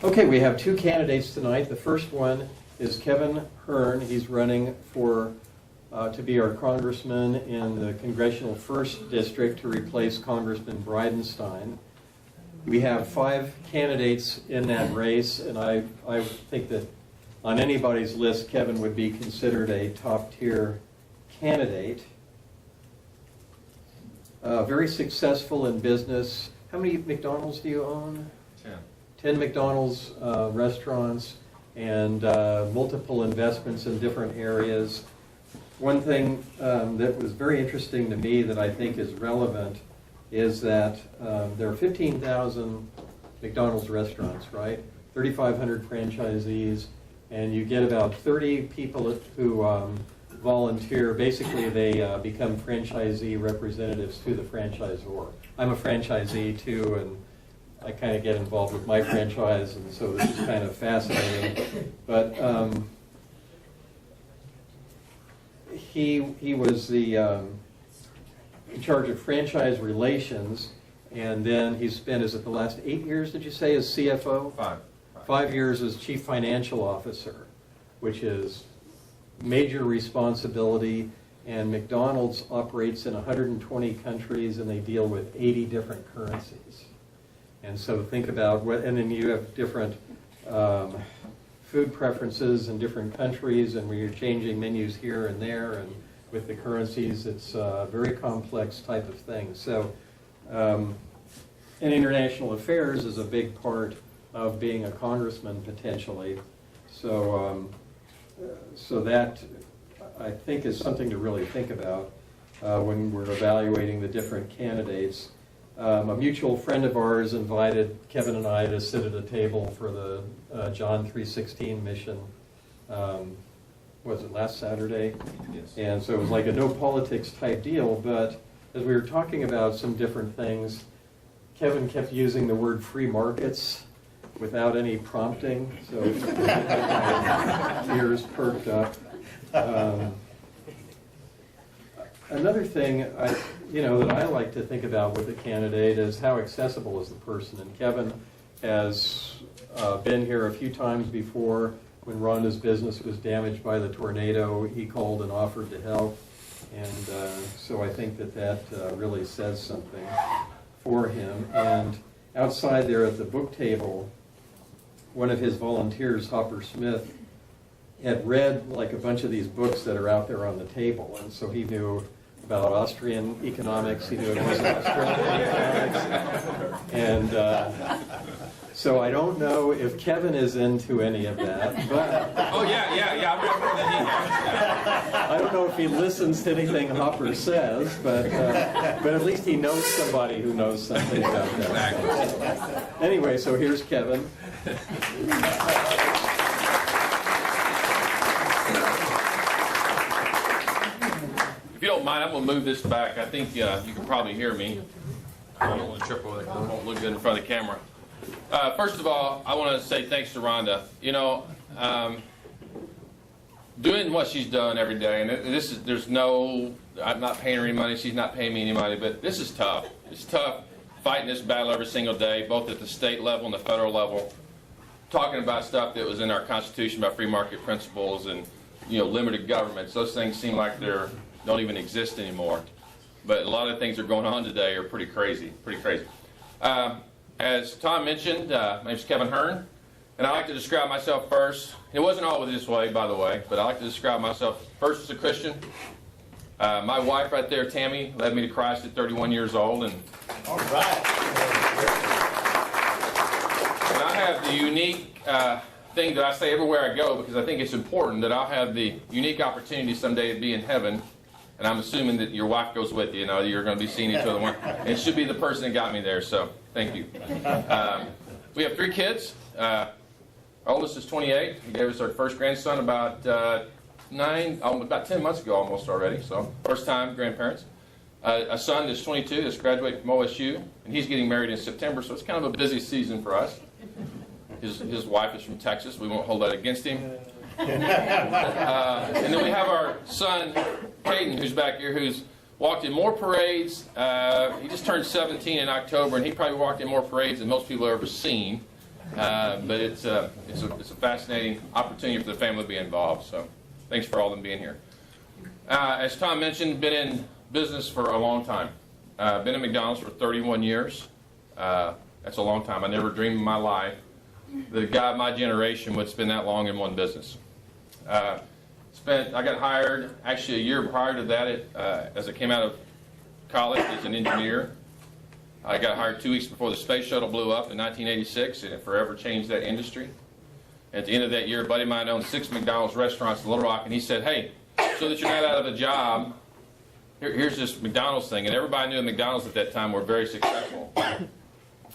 Okay, we have two candidates tonight. The first one is Kevin Hearn. He's running for to be our congressman in the Congressional 1st District to replace Congressman Bridenstine. We have 5 candidates in that race, and I think that on anybody's list, Kevin would be considered a top-tier candidate. Very successful in business. How many McDonald's do you own? 10 McDonald's restaurants and multiple investments in different areas. One thing that was very interesting to me that I think is relevant is that there are 15,000 McDonald's restaurants, right? 3,500 franchisees, and you get about 30 people who volunteer. Basically, they become franchisee representatives to the franchisor. I'm a franchisee too, and I kind of get involved with my franchise, and so this is kind of fascinating. But he was the in charge of franchise relations, and then he spent, is it the last 8 years, did you say, as CFO? 5 years as Chief Financial Officer, which is major responsibility, and McDonald's operates in 120 countries, and they deal with 80 different currencies. And so think about what, and then you have different food preferences in different countries, and where you're changing menus here and there, and with the currencies, it's a very complex type of thing. So, and international affairs is a big part of being a congressman potentially. So, so that I think is something to really think about when we're evaluating the different candidates. A mutual friend of ours invited Kevin and I to sit at a table for the John 3:16 mission. Was it last Saturday? Yes. And so it was like a no politics type deal, but as we were talking about some different things, Kevin kept using the word free markets without any prompting, so my ears perked up. Another thing that I like to think about with a candidate is how accessible is the person. And Kevin has been here a few times before. When Rhonda's business was damaged by the tornado, he called and offered to help. And so I think that really says something for him. And outside there at the book table, one of his volunteers, Hopper Smith, had read like a bunch of these books that are out there on the table. And so he knew about Austrian economics, he knew it wasn't Australian economics. And so I don't know if Kevin is into any of that, but... Oh, yeah, I'm more than he has. I don't know if he listens to anything Hopper says, but at least he knows somebody who knows something about that. Exactly. Anyway, so here's Kevin. If you don't mind, I'm going to move this back. I think you can probably hear me. I don't want to trip over that. I won't look good in front of the camera. First of all, I want to say thanks to Rhonda. You know, doing what she's done every day, and I'm not paying her any money, she's not paying me any money, but this is tough. It's tough fighting this battle every single day, both at the state level and the federal level, talking about stuff that was in our Constitution about free market principles and, limited governments. Those things seem like they don't even exist anymore. But a lot of things that are going on today are pretty crazy. As Tom mentioned, my name is Kevin Hearn, and I like to describe myself first. It wasn't always this way, by the way, but I like to describe myself first as a Christian. My wife right there, Tammy, led me to Christ at 31 years old. And all right. And I have the unique thing that I say everywhere I go, because I think it's important that I'll have the unique opportunity someday to be in heaven. And I'm assuming that your wife goes with you. You're going to be seeing each other. And it should be the person that got me there. So thank you. We have 3 kids. Our oldest is 28. He gave us our first grandson about 10 months ago almost already. So first time grandparents. A son is 22. That's graduated from OSU. And he's getting married in September. So it's kind of a busy season for us. His wife is from Texas. We won't hold that against him. And then we have our son, Caden, who's back here, who's walked in more parades. He just turned 17 in October, and he probably walked in more parades than most people have ever seen. but it's a fascinating opportunity for the family to be involved. So thanks for all of them being here. As Tom mentioned, been in business for a long time. Been at McDonald's for 31 years. That's a long time. I never dreamed in my life that a guy of my generation would spend that long in one business. I got hired actually a year prior to that as I came out of college as an engineer. I got hired 2 weeks before the space shuttle blew up in 1986, and it forever changed that industry. At the end of that year, a buddy of mine owned 6 McDonald's restaurants in Little Rock, and he said, hey, so that you're not out of a job, here's this McDonald's thing. And everybody knew that McDonald's at that time were very successful.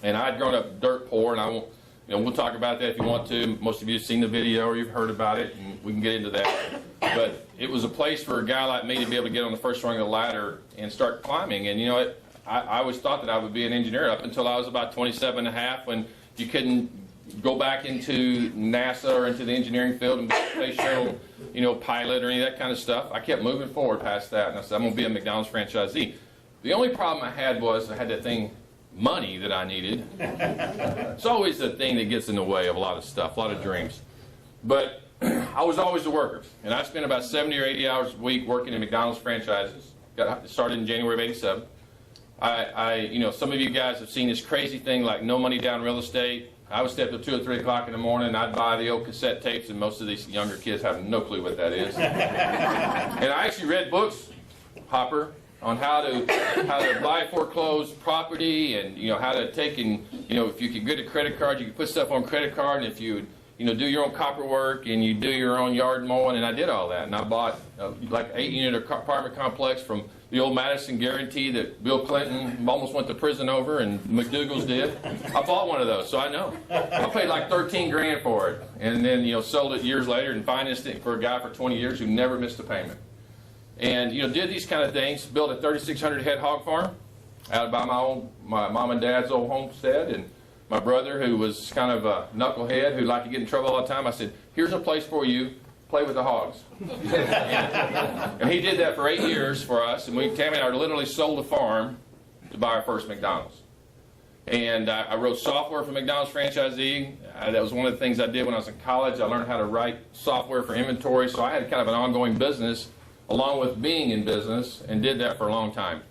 And I'd grown up dirt poor, and I won't, we'll talk about that if you want to. Most of you have seen the video or you've heard about it, and we can get into that. But it was a place for a guy like me to be able to get on the first rung of the ladder and start climbing. And I always thought that I would be an engineer up until I was about 27 and a half, when you couldn't go back into NASA or into the engineering field and be a space shuttle, pilot or any of that kind of stuff. I kept moving forward past that, and I said, I'm going to be a McDonald's franchisee. The only problem I had was I had that thing, money, that I needed. It's always the thing that gets in the way of a lot of stuff, a lot of dreams. But I was always a worker, and I spent about 70 or 80 hours a week working in McDonald's franchises. Got started in January of '87. Some of you guys have seen this crazy thing like no money down real estate. I would stay up till 2 or 3 o'clock in the morning, and I'd buy the old cassette tapes, and most of these younger kids have no clue what that is. And I actually read books, Hopper, on how to buy foreclosed property, and how to take and if you could get a credit card, you could put stuff on credit card, and if you do your own copper work and you do your own yard mowing, and I did all that, and I bought like 8-unit apartment complex from the old Madison Guarantee that Bill Clinton almost went to prison over, and McDougal's did. I bought one of those, so I know. I paid like 13 grand for it, and then sold it years later and financed it for a guy for 20 years who never missed a payment. And did these kind of things. Built a 3,600 head hog farm out by my mom and dad's old homestead, and my brother, who was kind of a knucklehead who liked to get in trouble all the time, I said, here's a place for you, play with the hogs. And he did that for 8 years for us, and Tammy and I literally sold a farm to buy our first McDonald's. And I wrote software for McDonald's franchisee. That was one of the things I did when I was in college. I learned how to write software for inventory, so I had kind of an ongoing business along with being in business, and did that for a long time.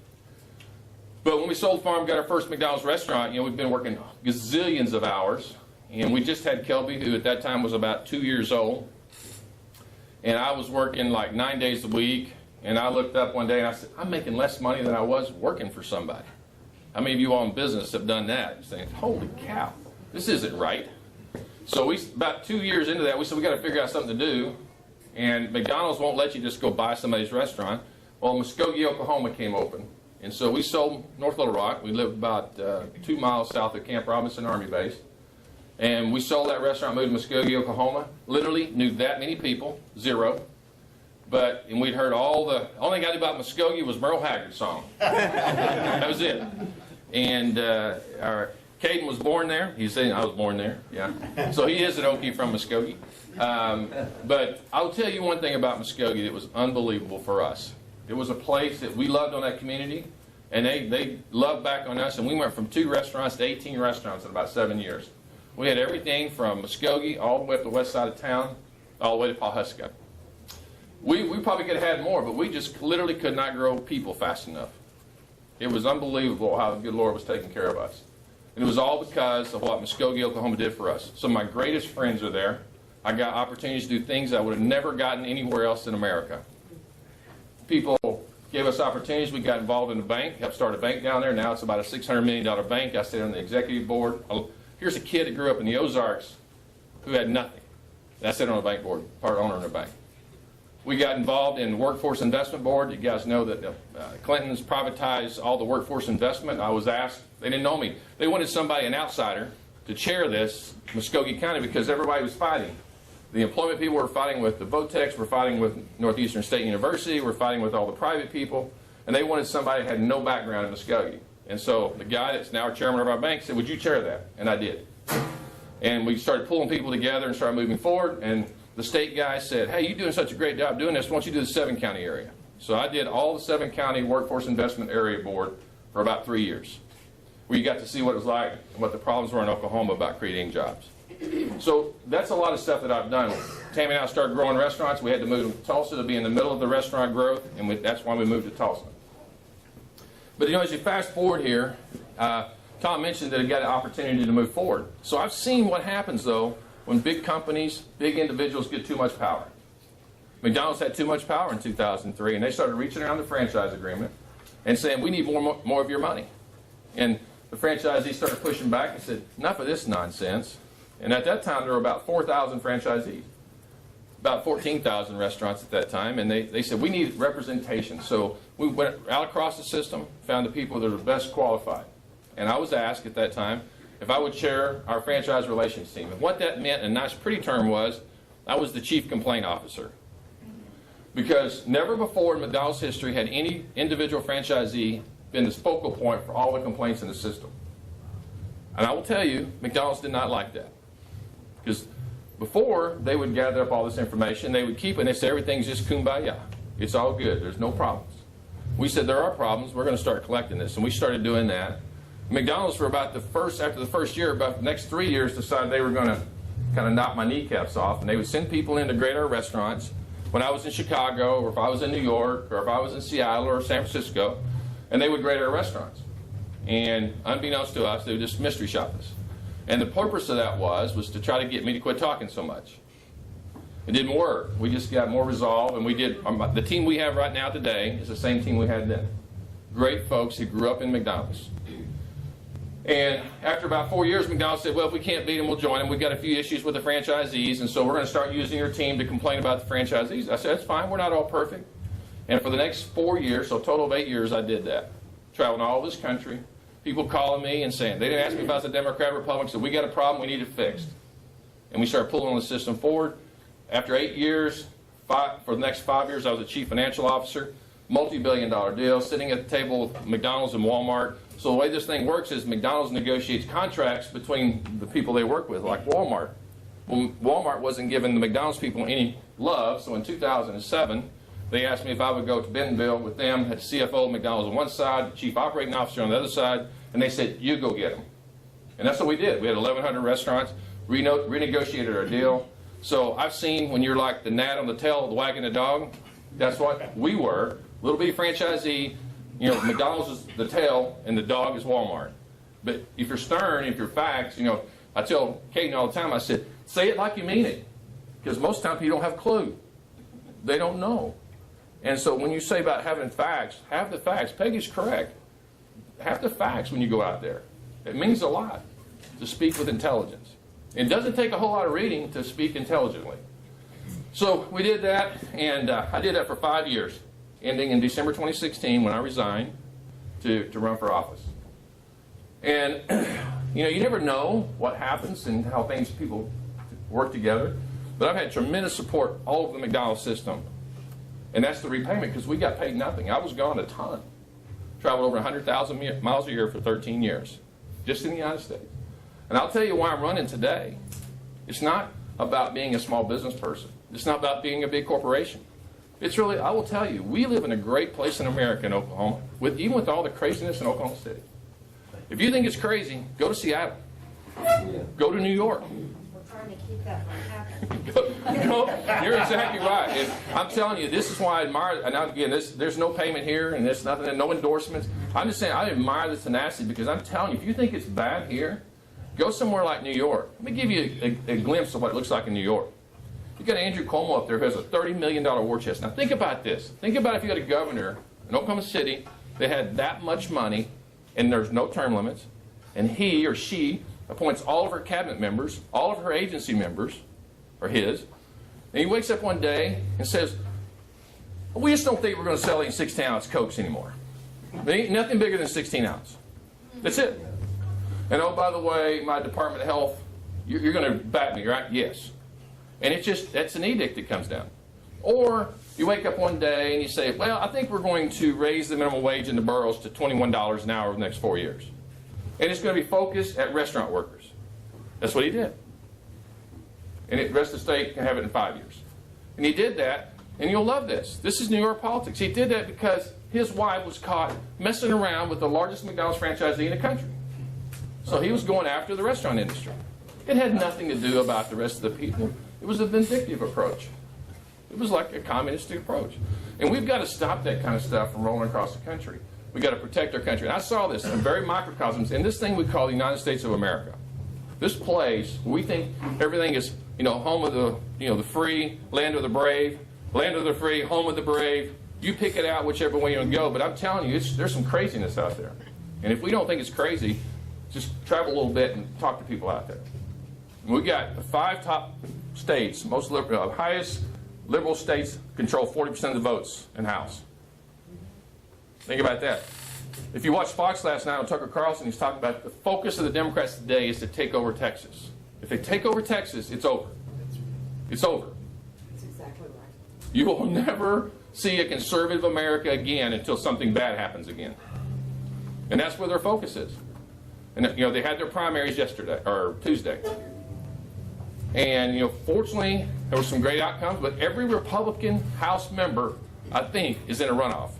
But when we sold the farm, got our first McDonald's restaurant, we've been working gazillions of hours. And we just had Kelby, who at that time was about 2 years old. And I was working like 9 days a week. And I looked up one day and I said, I'm making less money than I was working for somebody. How many of you all in business have done that? You're saying, holy cow, this isn't right. So about 2 years into that, we said, we got to figure out something to do. And McDonald's won't let you just go buy somebody's restaurant. Well, Muskogee, Oklahoma came open. And so we sold North Little Rock. We lived about 2 miles south of Camp Robinson Army Base. And we sold that restaurant, moved to Muskogee, Oklahoma. Literally knew that many people, 0. And we'd heard the only thing I knew about Muskogee was Merle Haggard's song. That was it. And Caden was born there. He's saying I was born there, yeah. So he is an Okie from Muskogee. But I'll tell you one thing about Muskogee that was unbelievable for us. It was a place that we loved on that community, and they loved back on us, and we went from 2 restaurants to 18 restaurants in about 7 years. We had everything from Muskogee all the way up the west side of town, all the way to Pawhuska. We probably could have had more, but we just literally could not grow people fast enough. It was unbelievable how the good Lord was taking care of us. And it was all because of what Muskogee, Oklahoma did for us. Some of my greatest friends are there. I got opportunities to do things I would have never gotten anywhere else in America. People gave us opportunities. We got involved in the bank, helped start a bank down there. Now it's about a $600 million bank. I sit on the executive board. Here's a kid that grew up in the Ozarks who had nothing. And I sit on the bank board, part owner in the bank. We got involved in the Workforce Investment Board. You guys know that the Clintons privatized all the workforce investment. I was asked, they didn't know me. They wanted somebody, an outsider, to chair this Muskogee County because everybody was fighting. The employment people were fighting with the Votex, were fighting with Northeastern State University, were fighting with all the private people, and they wanted somebody that had no background in Muskogee. And so the guy that's now our chairman of our bank said, would you chair that? And I did. And we started pulling people together and started moving forward, and the state guy said, hey, you're doing such a great job doing this, why don't you do the 7-county area? So I did all the 7-county Workforce Investment Area Board for about 3 years, where you got to see what it was like and what the problems were in Oklahoma about creating jobs. So that's a lot of stuff that I've done. Tammy and I started growing restaurants. We had to move to Tulsa to be in the middle of the restaurant growth, and that's why we moved to Tulsa. But as you fast forward here, Tom mentioned that he got an opportunity to move forward. So I've seen what happens, though, when big companies, big individuals get too much power. McDonald's had too much power in 2003, and they started reaching around the franchise agreement and saying, we need more of your money. And the franchisees started pushing back and said, enough of this nonsense. And at that time, there were about 4,000 franchisees, about 14,000 restaurants at that time, and they said, we need representation. So we went out across the system, found the people that are best qualified. And I was asked at that time if I would chair our franchise relations team. And what that meant, and a nice pretty term was, I was the chief complaint officer. Because never before in McDonald's history had any individual franchisee been the focal point for all the complaints in the system. And I will tell you, McDonald's did not like that. Because before, they would gather up all this information, they would keep it, and they say everything's just kumbaya. It's all good. There's no problems. We said there are problems. We're going to start collecting this. And we started doing that. McDonald's, for about after the first year, about the next 3 years, decided they were going to kind of knock my kneecaps off. And they would send people in to grade our restaurants. When I was in Chicago, or if I was in New York, or if I was in Seattle or San Francisco, and they would grade our restaurants. And unbeknownst to us, they would just mystery shop us. And the purpose of that was to try to get me to quit talking so much. It didn't work. We just got more resolve, and we did. The team we have right now today is the same team we had then. Great folks who grew up in McDonald's. And after about 4 years, McDonald's said, well, if we can't beat them, we'll join them. We've got a few issues with the franchisees, and so we're going to start using your team to complain about the franchisees. I said, that's fine. We're not all perfect. And for the next 4 years, so a total of 8 years, I did that. Traveling all over this country. People calling me and saying, they didn't ask me if I was a Democrat or Republican, said, we got a problem, we need it fixed. And we started pulling the system forward. After 8 years, for the next 5 years, I was a chief financial officer, multi-billion-dollar deal, sitting at the table with McDonald's and Walmart. So the way this thing works is McDonald's negotiates contracts between the people they work with, like Walmart. Well, Walmart wasn't giving the McDonald's people any love, so in 2007, they asked me if I would go to Bentonville with them, had the CFO of McDonald's on one side, the chief operating officer on the other side, and they said, you go get them. And that's what we did. We had 1,100 restaurants, renegotiated our deal. So I've seen when you're like the gnat on the tail of the wagging the dog, that's what we were. Little bitty franchisee, McDonald's is the tail and the dog is Walmart. But if you're stern, if you're facts, I tell Caden all the time, I said, say it like you mean it. Because most times people don't have a clue. They don't know. And so when you say about having facts, have the facts. Peggy's correct. Have the facts when you go out there. It means a lot to speak with intelligence. It doesn't take a whole lot of reading to speak intelligently. So we did that, and I did that for 5 years, ending in December 2016 when I resigned to run for office. And, you never know what happens and how people work together. But I've had tremendous support all over the McDonald's system. And that's the repayment, because we got paid nothing. I was gone a ton. Traveled over 100,000 miles a year for 13 years, just in the United States. And I'll tell you why I'm running today. It's not about being a small business person. It's not about being a big corporation. It's really, I will tell you, we live in a great place in America, in Oklahoma, even with all the craziness in Oklahoma City. If you think it's crazy, go to Seattle. Go to New York. Trying to keep that from happening. You're exactly right. And I'm telling you, this is why I admire, and again, there's no payment here, and there's nothing, and no endorsements. I'm just saying, I admire the tenacity, because I'm telling you, if you think it's bad here, go somewhere like New York. Let me give you a glimpse of what it looks like in New York. You've got Andrew Cuomo up there who has a $30 million war chest. Now think about this. Think about if you had a governor in Oklahoma City that had that much money, and there's no term limits, and he or she appoints all of her cabinet members, all of her agency members, or his, and he wakes up one day and says, we just don't think we're going to sell these 16-ounce Cokes anymore. There ain't nothing bigger than 16 ounce. That's it. And oh, by the way, my Department of Health, you're going to back me, right? Yes. And that's an edict that comes down. Or you wake up one day and you say, well, I think we're going to raise the minimum wage in the boroughs to $21 an hour over the next 4 years. And it's going to be focused at restaurant workers. That's what he did. And the rest of the state can have it in 5 years. And he did that, and you'll love this. This is New York politics. He did that because his wife was caught messing around with the largest McDonald's franchisee in the country. So he was going after the restaurant industry. It had nothing to do about the rest of the people. It was a vindictive approach. It was like a communistic approach. And we've got to stop that kind of stuff from rolling across the country. We've got to protect our country. And I saw this in very microcosms in this thing we call the United States of America. This place, we think everything is, home of the, the free, land of the brave, land of the free, home of the brave. You pick it out whichever way you want to go. But I'm telling you, there's some craziness out there. And if we don't think it's crazy, just travel a little bit and talk to people out there. And we got the 5 top states, highest liberal states control 40% of the votes in the House. Think about that. If you watched Fox last night on Tucker Carlson, he's talking about the focus of the Democrats today is to take over Texas. If they take over Texas, it's over. It's over. That's exactly right. You will never see a conservative America again until something bad happens again. And that's where their focus is. And they had their primaries yesterday or Tuesday. And fortunately, there were some great outcomes, but every Republican House member, I think, is in a runoff.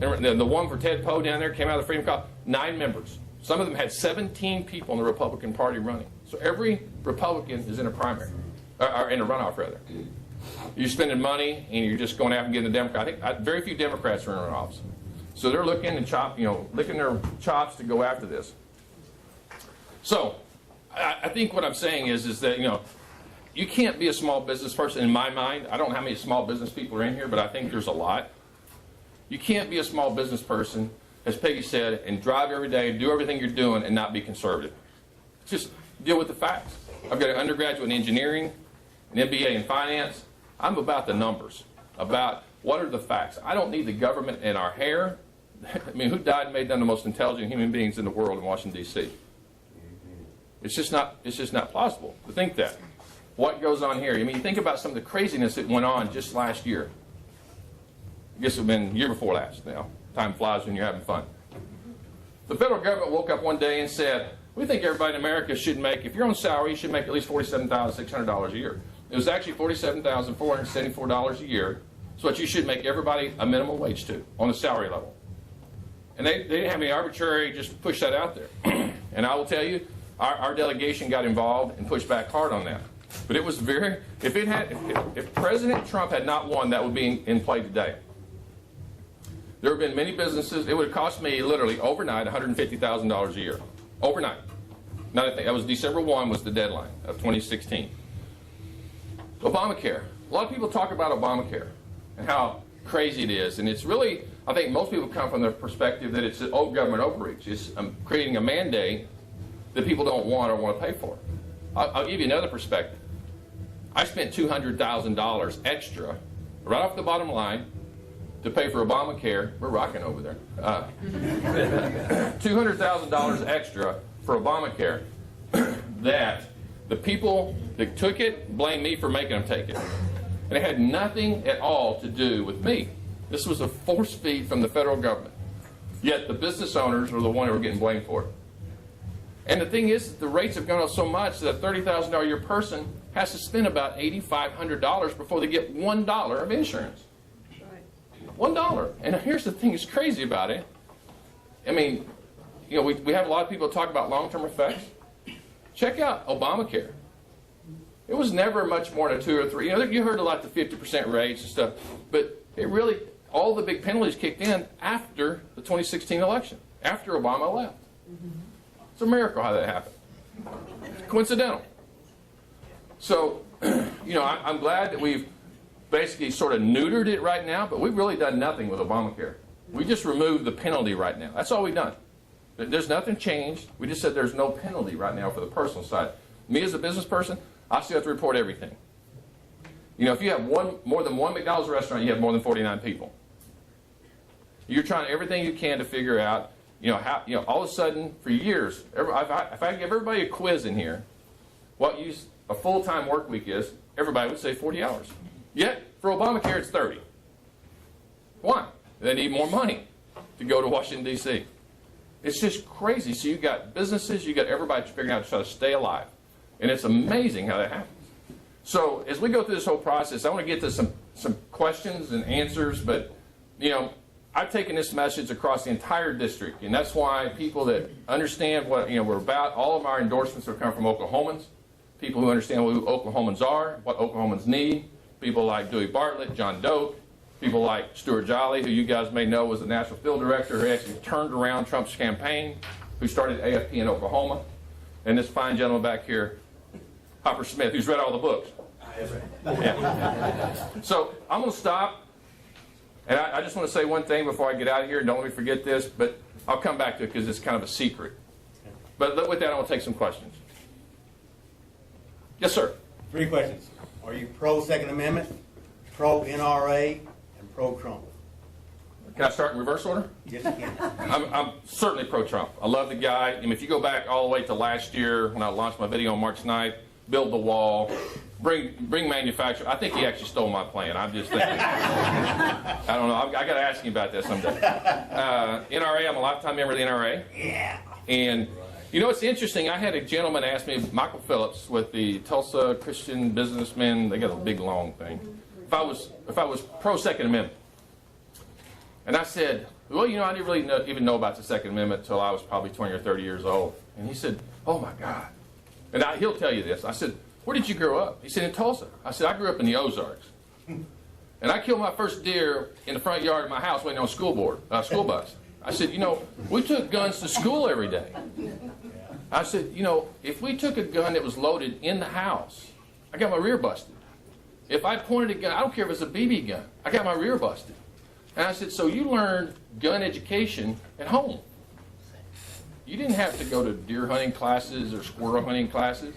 And the one for Ted Poe down there came out of the Freedom Caucus, 9 members. Some of them had 17 people in the Republican Party running. So every Republican is in a primary, or in a runoff, rather. You're spending money, and you're just going out and getting the Democrat. I think very few Democrats are in runoffs. So they're looking and licking their chops to go after this. So I think what I'm saying is that, you can't be a small business person in my mind. I don't know how many small business people are in here, but I think there's a lot. You can't be a small business person, as Peggy said, and drive every day and do everything you're doing and not be conservative. Just deal with the facts. I've got an undergraduate in engineering, an MBA in finance. I'm about the numbers, about what are the facts. I don't need the government in our hair. I mean, who died and made them the most intelligent human beings in the world in Washington, D.C.? It's just not plausible to think that. What goes on here? I mean, you think about some of the craziness that went on just last year. I guess it would have been the year before last now. Time flies when you're having fun. The federal government woke up one day and said, we think everybody in America should make, if you're on salary, you should make at least $47,600 a year. It was actually $47,474 a year. So what you should make everybody a minimum wage to on the salary level. And they didn't have any arbitrary, just push that out there. And I will tell you, our delegation got involved and pushed back hard on that. But it was very, if President Trump had not won, that would be in play today. There have been many businesses, it would have cost me literally overnight $150,000 a year. Overnight. Not a thing. That was December 1 was the deadline of 2016. Obamacare. A lot of people talk about Obamacare and how crazy it is. And it's really, I think most people come from the perspective that it's old government overreach. It's creating a mandate that people don't want or want to pay for. I'll give you another perspective. I spent $200,000 extra, right off the bottom line, to pay for Obamacare. We're rocking over there. $200,000 extra for Obamacare that the people that took it blamed me for making them take it. And it had nothing at all to do with me. This was a force feed from the federal government. Yet the business owners were the one who were getting blamed for it. And the thing is, the rates have gone up so much that a $30,000 a year person has to spend about $8,500 before they get $1 of insurance. $1. And here's the thing that's crazy about it. I mean, we have a lot of people talk about long-term effects. Check out Obamacare. It was never much more than 2 or 3. You heard a lot the 50% rates and stuff, but it really, all the big penalties kicked in after the 2016 election, after Obama left. It's a miracle how that happened. It's coincidental. So, I'm glad that we've basically sort of neutered it right now, but we've really done nothing with Obamacare. We just removed the penalty right now. That's all we've done. There's nothing changed. We just said there's no penalty right now for the personal side. Me as a business person, I still have to report everything. If you have more than one McDonald's restaurant, you have more than 49 people. You're trying everything you can to figure out, how, all of a sudden, for years, if I give everybody a quiz in here, what a full-time work week is, everybody would say 40 hours. Yet, for Obamacare, it's 30. Why? They need more money to go to Washington, D.C. It's just crazy. So you got businesses, you got everybody figuring out how to stay alive. And it's amazing how that happens. So as we go through this whole process, I want to get to some questions and answers, but, I've taken this message across the entire district, and that's why people that understand what we're about, all of our endorsements are coming from Oklahomans, people who understand who Oklahomans are, what Oklahomans need, people like Dewey Bartlett, John Doak, people like Stuart Jolly, who you guys may know was the national field director who actually turned around Trump's campaign, who started AFP in Oklahoma, and this fine gentleman back here, Hopper Smith, who's read all the books. Yeah. So I'm going to stop. And I just want to say one thing before I get out of here. Don't let me forget this, but I'll come back to it because it's kind of a secret. But with that, I want to take some questions. Yes, sir. 3 questions. Are you pro-Second Amendment, pro-NRA, and pro-Trump? Can I start in reverse order? Yes, you can. I'm certainly pro-Trump. I love the guy. I mean, if you go back all the way to last year when I launched my video on March 9th, build the wall, bring manufacturing. I think he actually stole my plan. I'm just thinking. I don't know. I got to ask him about that someday. NRA, I'm a lifetime member of the NRA. Yeah. And you know, it's interesting. I had a gentleman ask me, Michael Phillips, with the Tulsa Christian businessmen. They got a big long thing. If I was pro Second Amendment, and I said, well, you know, I didn't really even know about the Second Amendment until I was probably 20 or 30 years old. And he said, oh my God. And he'll tell you this. I said, where did you grow up? He said, in Tulsa. I said, I grew up in the Ozarks. And I killed my first deer in the front yard of my house waiting on a school bus. I said, you know, we took guns to school every day. I said, you know, if we took a gun that was loaded in the house, I got my rear busted. If I pointed a gun, I don't care if it's a BB gun, I got my rear busted. And I said, so you learned gun education at home. You didn't have to go to deer hunting classes or squirrel hunting classes.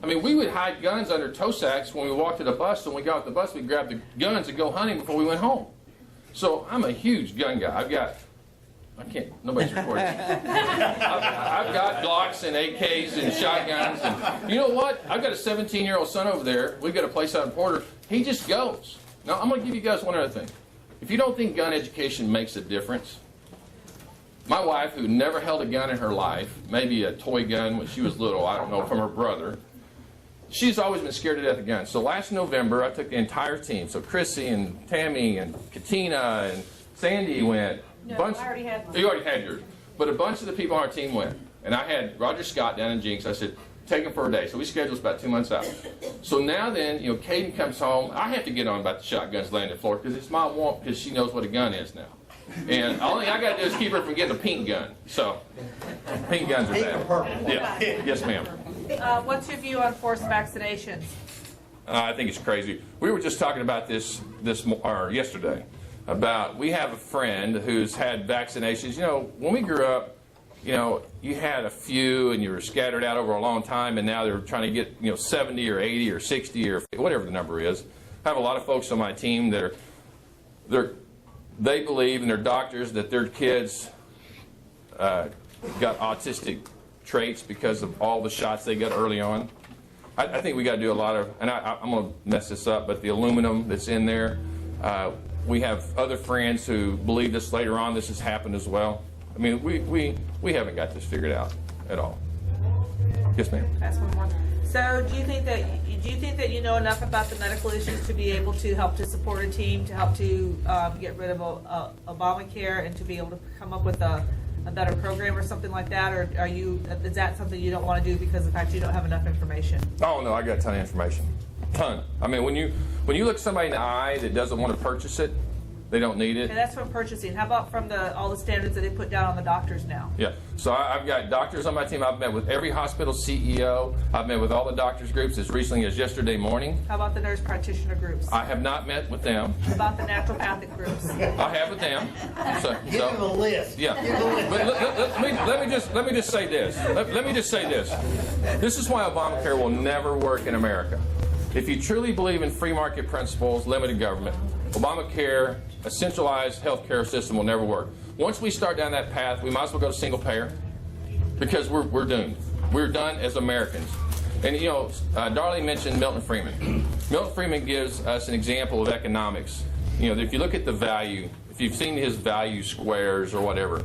I mean, we would hide guns under toe sacks when we walked to the bus. So when we got off the bus, we'd grab the guns and go hunting before we went home. So I'm a huge gun guy. Nobody's recording. I've got Glocks and AKs and shotguns. And you know what? I've got a 17-year-old son over there. We've got a place out in Porter. He just goes. Now, I'm going to give you guys one other thing. If you don't think gun education makes a difference, my wife, who never held a gun in her life, maybe a toy gun when she was little, I don't know, from her brother, she's always been scared to death of guns. So last November, I took the entire team. So Chrissy and Tammy and Katina and Sandy went. No, I already had mine. You already had yours. But a bunch of the people on our team went. And I had Roger Scott down in Jinx. I said, take him for a day. So we scheduled about 2 months out. So now then, you know, Caden comes home. I have to get on about the shotguns laying on the floor because it's my want because she knows what a gun is now. And all I got to do is keep her from getting a pink gun. So, pink guns are bad. Yeah. Yes, ma'am. What's your view on forced vaccinations? I think it's crazy. We were just talking about this yesterday. We have a friend who's had vaccinations. You know, when we grew up, you know, you had a few and you were scattered out over a long time, and now they're trying to get, you know, 70 or 80 or 60 or whatever the number is. I have a lot of folks on my team that they believe, and they're doctors, that their kids got autistic traits because of all the shots they got early on. I think we got to do a lot of, and I'm going to mess this up, but the aluminum that's in there, we have other friends who believe this later on. This has happened as well. I mean, we haven't got this figured out at all. Yes, ma'am. Ask one more. So, do you think that you know enough about the medical issues to be able to help to support a team to help to get rid of Obamacare and to be able to come up with a better program or something like that, or is that something you don't want to do because of the fact you don't have enough information? Oh no, I got a ton of information. Ton. I mean, when you look somebody in the eye that doesn't want to purchase it, they don't need it. And that's from purchasing. How about from all the standards that they put down on the doctors now? Yeah. So I've got doctors on my team. I've met with every hospital CEO. I've met with all the doctors groups as recently as yesterday morning. How about the nurse practitioner groups? I have not met with them. How about the naturopathic groups? I have with them. Give them a list. Yeah. But let me just say this. Let me just say this. This is why Obamacare will never work in America. If you truly believe in free market principles, limited government, Obamacare, a centralized health care system will never work. Once we start down that path, we might as well go to single payer because we're doomed. We're done as Americans. And, you know, Darlene mentioned Milton Friedman. Milton Friedman gives us an example of economics. You know, if you look at the value, if you've seen his value squares or whatever,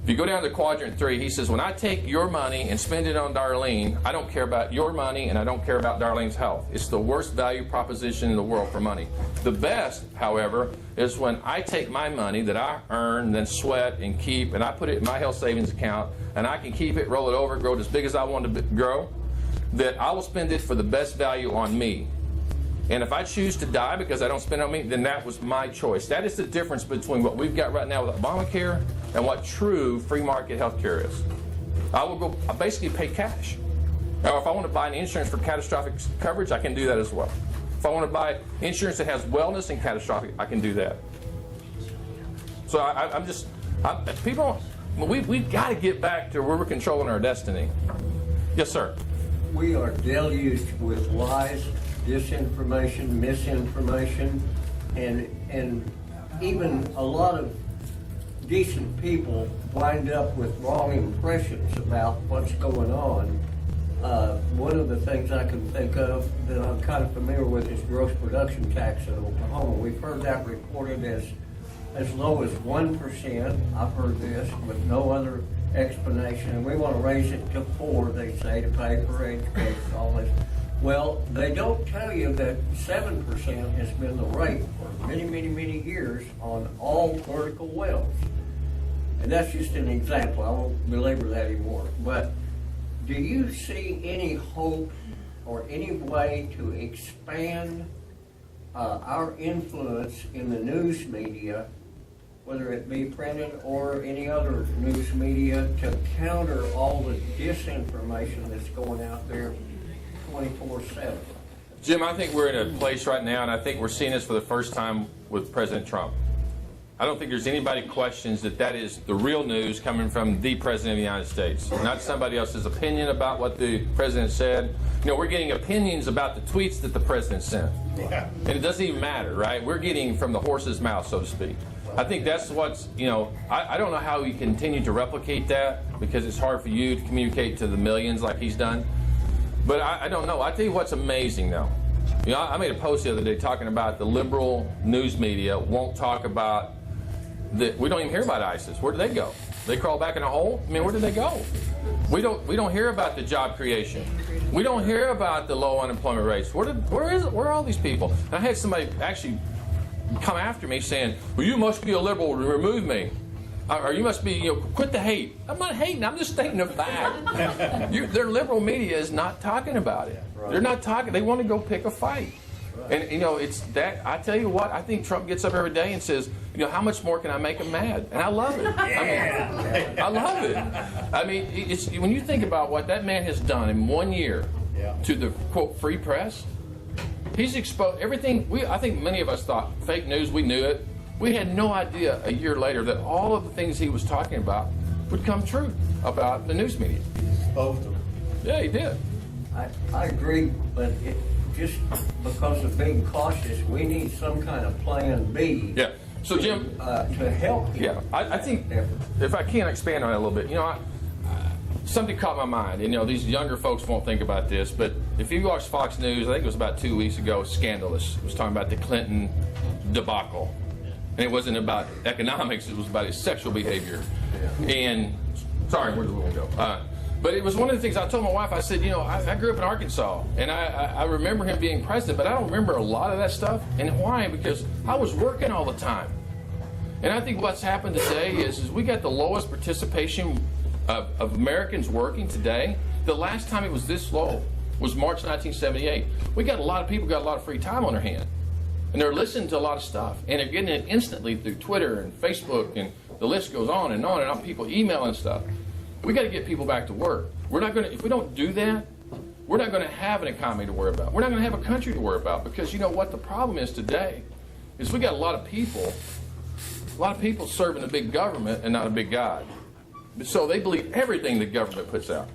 If you go down to quadrant 3, he says, when I take your money and spend it on Darlene, I don't care about your money and I don't care about Darlene's health. It's the worst value proposition in the world for money. The best, however, is when I take my money that I earn, then sweat and keep, and I put it in my health savings account, and I can keep it, roll it over, grow it as big as I want to grow, that I will spend it for the best value on me. And if I choose to die because I don't spend it on me, then that was my choice. That is the difference between what we've got right now with Obamacare and what true free market health care is. I basically pay cash. Now, if I want to buy an insurance for catastrophic coverage, I can do that as well. If I want to buy insurance that has wellness and catastrophic, I can do that. So we've got to get back to where we're controlling our destiny. Yes, sir. We are deluged with lies, disinformation, misinformation, and even a lot of decent people wind up with wrong impressions about what's going on. One of the things I can think of that I'm kind of familiar with is gross production tax in Oklahoma. We've heard that reported as low as 1%. I've heard this with no other explanation, and we want to raise it to 4%, they say, to pay for education, all this. Well, they don't tell you that 7% has been the rate for many, many, many years on all vertical wells. And that's just an example. I won't belabor that anymore. But do you see any hope or any way to expand our influence in the news media, whether it be printed or any other news media, to counter all the disinformation that's going out there 24/7? Jim, I think we're in a place right now, and I think we're seeing this for the first time with President Trump. I don't think there's anybody questions that is the real news coming from the President of the United States, not somebody else's opinion about what the President said. You know, we're getting opinions about the tweets that the President sent. Yeah. And it doesn't even matter, right? We're getting from the horse's mouth, so to speak. I think that's what's, I don't know how we continue to replicate that, because it's hard for you to communicate to the millions like he's done. But I don't know. I tell you what's amazing, though. I made a post the other day talking about the liberal news media won't talk about we don't even hear about ISIS. Where do they go? They crawl back in a hole? I mean, where do they go? We don't hear about the job creation. We don't hear about the low unemployment rates. Where are all these people? And I had somebody actually come after me saying, well, you must be a liberal to remove me. Or you must be, quit the hate. I'm not hating, I'm just stating a fact. Their liberal media is not talking about it. They're not talking, they want to go pick a fight. And, it's that, I tell you what, I think Trump gets up every day and says, how much more can I make him mad? And I love it. I love it. I mean, it's, when you think about what that man has done in 1 year to the, quote, free press, he's exposed everything. I think many of us thought fake news, we knew it. We had no idea a year later that all of the things he was talking about would come true about the news media. Exposed them. Yeah, he did. I agree, but just because of being cautious, we need some kind of plan B. Yeah. So, Jim, to help him. Yeah, I think if I can expand on that a little bit, something caught my mind. And, these younger folks won't think about this, but if you watch Fox News, I think it was about 2 weeks ago, Scandalous. It was talking about the Clinton debacle. And it wasn't about economics, it was about his sexual behavior. And, sorry, where did we go? But it was one of the things I told my wife. I said, I grew up in Arkansas, and I remember him being president, but I don't remember a lot of that stuff. And why? Because I was working all the time. And I think what's happened today is we got the lowest participation of Americans working today. The last time it was this low was March 1978. We got a lot of people got a lot of free time on their hand. And they're listening to a lot of stuff. And they're getting it instantly through Twitter and Facebook, and the list goes on and on and on, people emailing stuff. We got to get people back to work. We're not going to, if we don't do that, we're not going to have an economy to worry about. We're not going to have a country to worry about, because you know what the problem is today is we got a lot of people serving a big government and not a big God. So they believe everything the government puts out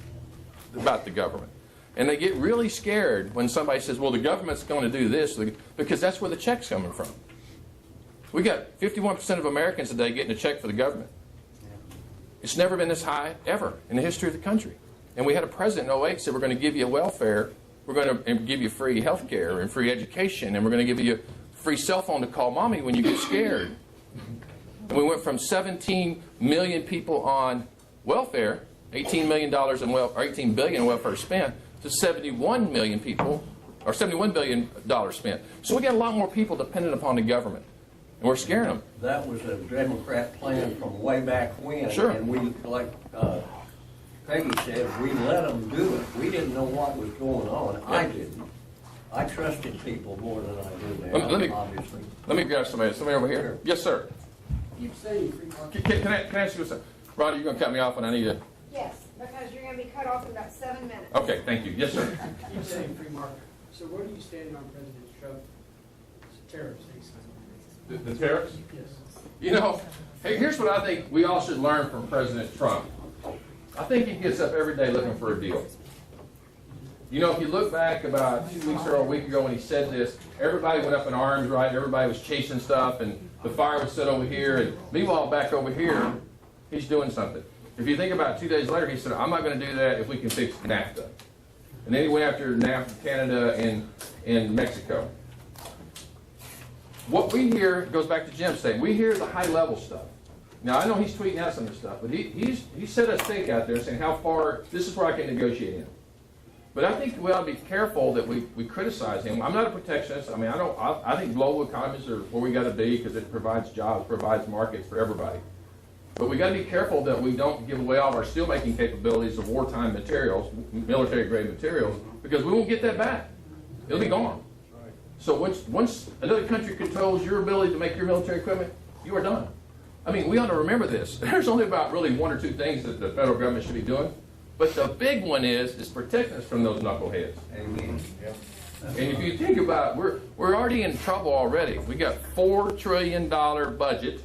about the government. And they get really scared when somebody says, well, the government's going to do this, because that's where the check's coming from. We got 51% of Americans today getting a check for the government. It's never been this high ever in the history of the country. And we had a president in 2008 said, we're going to give you welfare, we're going to give you free health care and free education, and we're going to give you a free cell phone to call mommy when you get scared. And we went from 17 million people on welfare, $18 million in or $18 billion in welfare spent, to 71 million people, or $71 billion spent. So we got a lot more people dependent upon the government, and we're scaring them. That was a Democrat plan from way back when. Sure. And we, like Peggy said, we let them do it. We didn't know what was going on. I didn't. I trusted people more than I do now, obviously. Let me grab somebody over here. Sure. Yes, sir. Keep saying free market. Can I ask you something? Roddy, you're going to cut me off when I need to. Yes, because you're gonna be cut off in about 7 minutes. Okay, thank you. Yes, sir. Keep saying free market. So where do you stand on President Trump's tariffs? The tariffs? Yes. You know, hey, here's what I think we all should learn from President Trump. I think he gets up every day looking for a deal. You know, if you look back about 2 weeks or a week ago when he said this, everybody went up in arms, right? Everybody was chasing stuff, and the fire was set over here, and meanwhile, back over here, he's doing something. If you think about it, 2 days later, he said, I'm not going to do that if we can fix NAFTA. And then he went after NAFTA, Canada, and Mexico. What we hear goes back to Jim saying, we hear the high-level stuff. Now, I know he's tweeting out some of the stuff, but he set a stake out there saying how far, this is where I can negotiate in. But I think we ought to be careful that we criticize him. I'm not a protectionist. I mean, I think global economies are where we got to be because it provides jobs, provides markets for everybody. But we got to be careful that we don't give away all of our steelmaking capabilities of wartime materials, military-grade materials, because we won't get that back. It'll be gone. So once another country controls your ability to make your military equipment, you are done. I mean, we ought to remember this. There's only about really 1 or 2 things that the federal government should be doing. But the big one is protecting us from those knuckleheads. Amen. Yep. And if you think about it, we're already in trouble already. We got $4 trillion budget.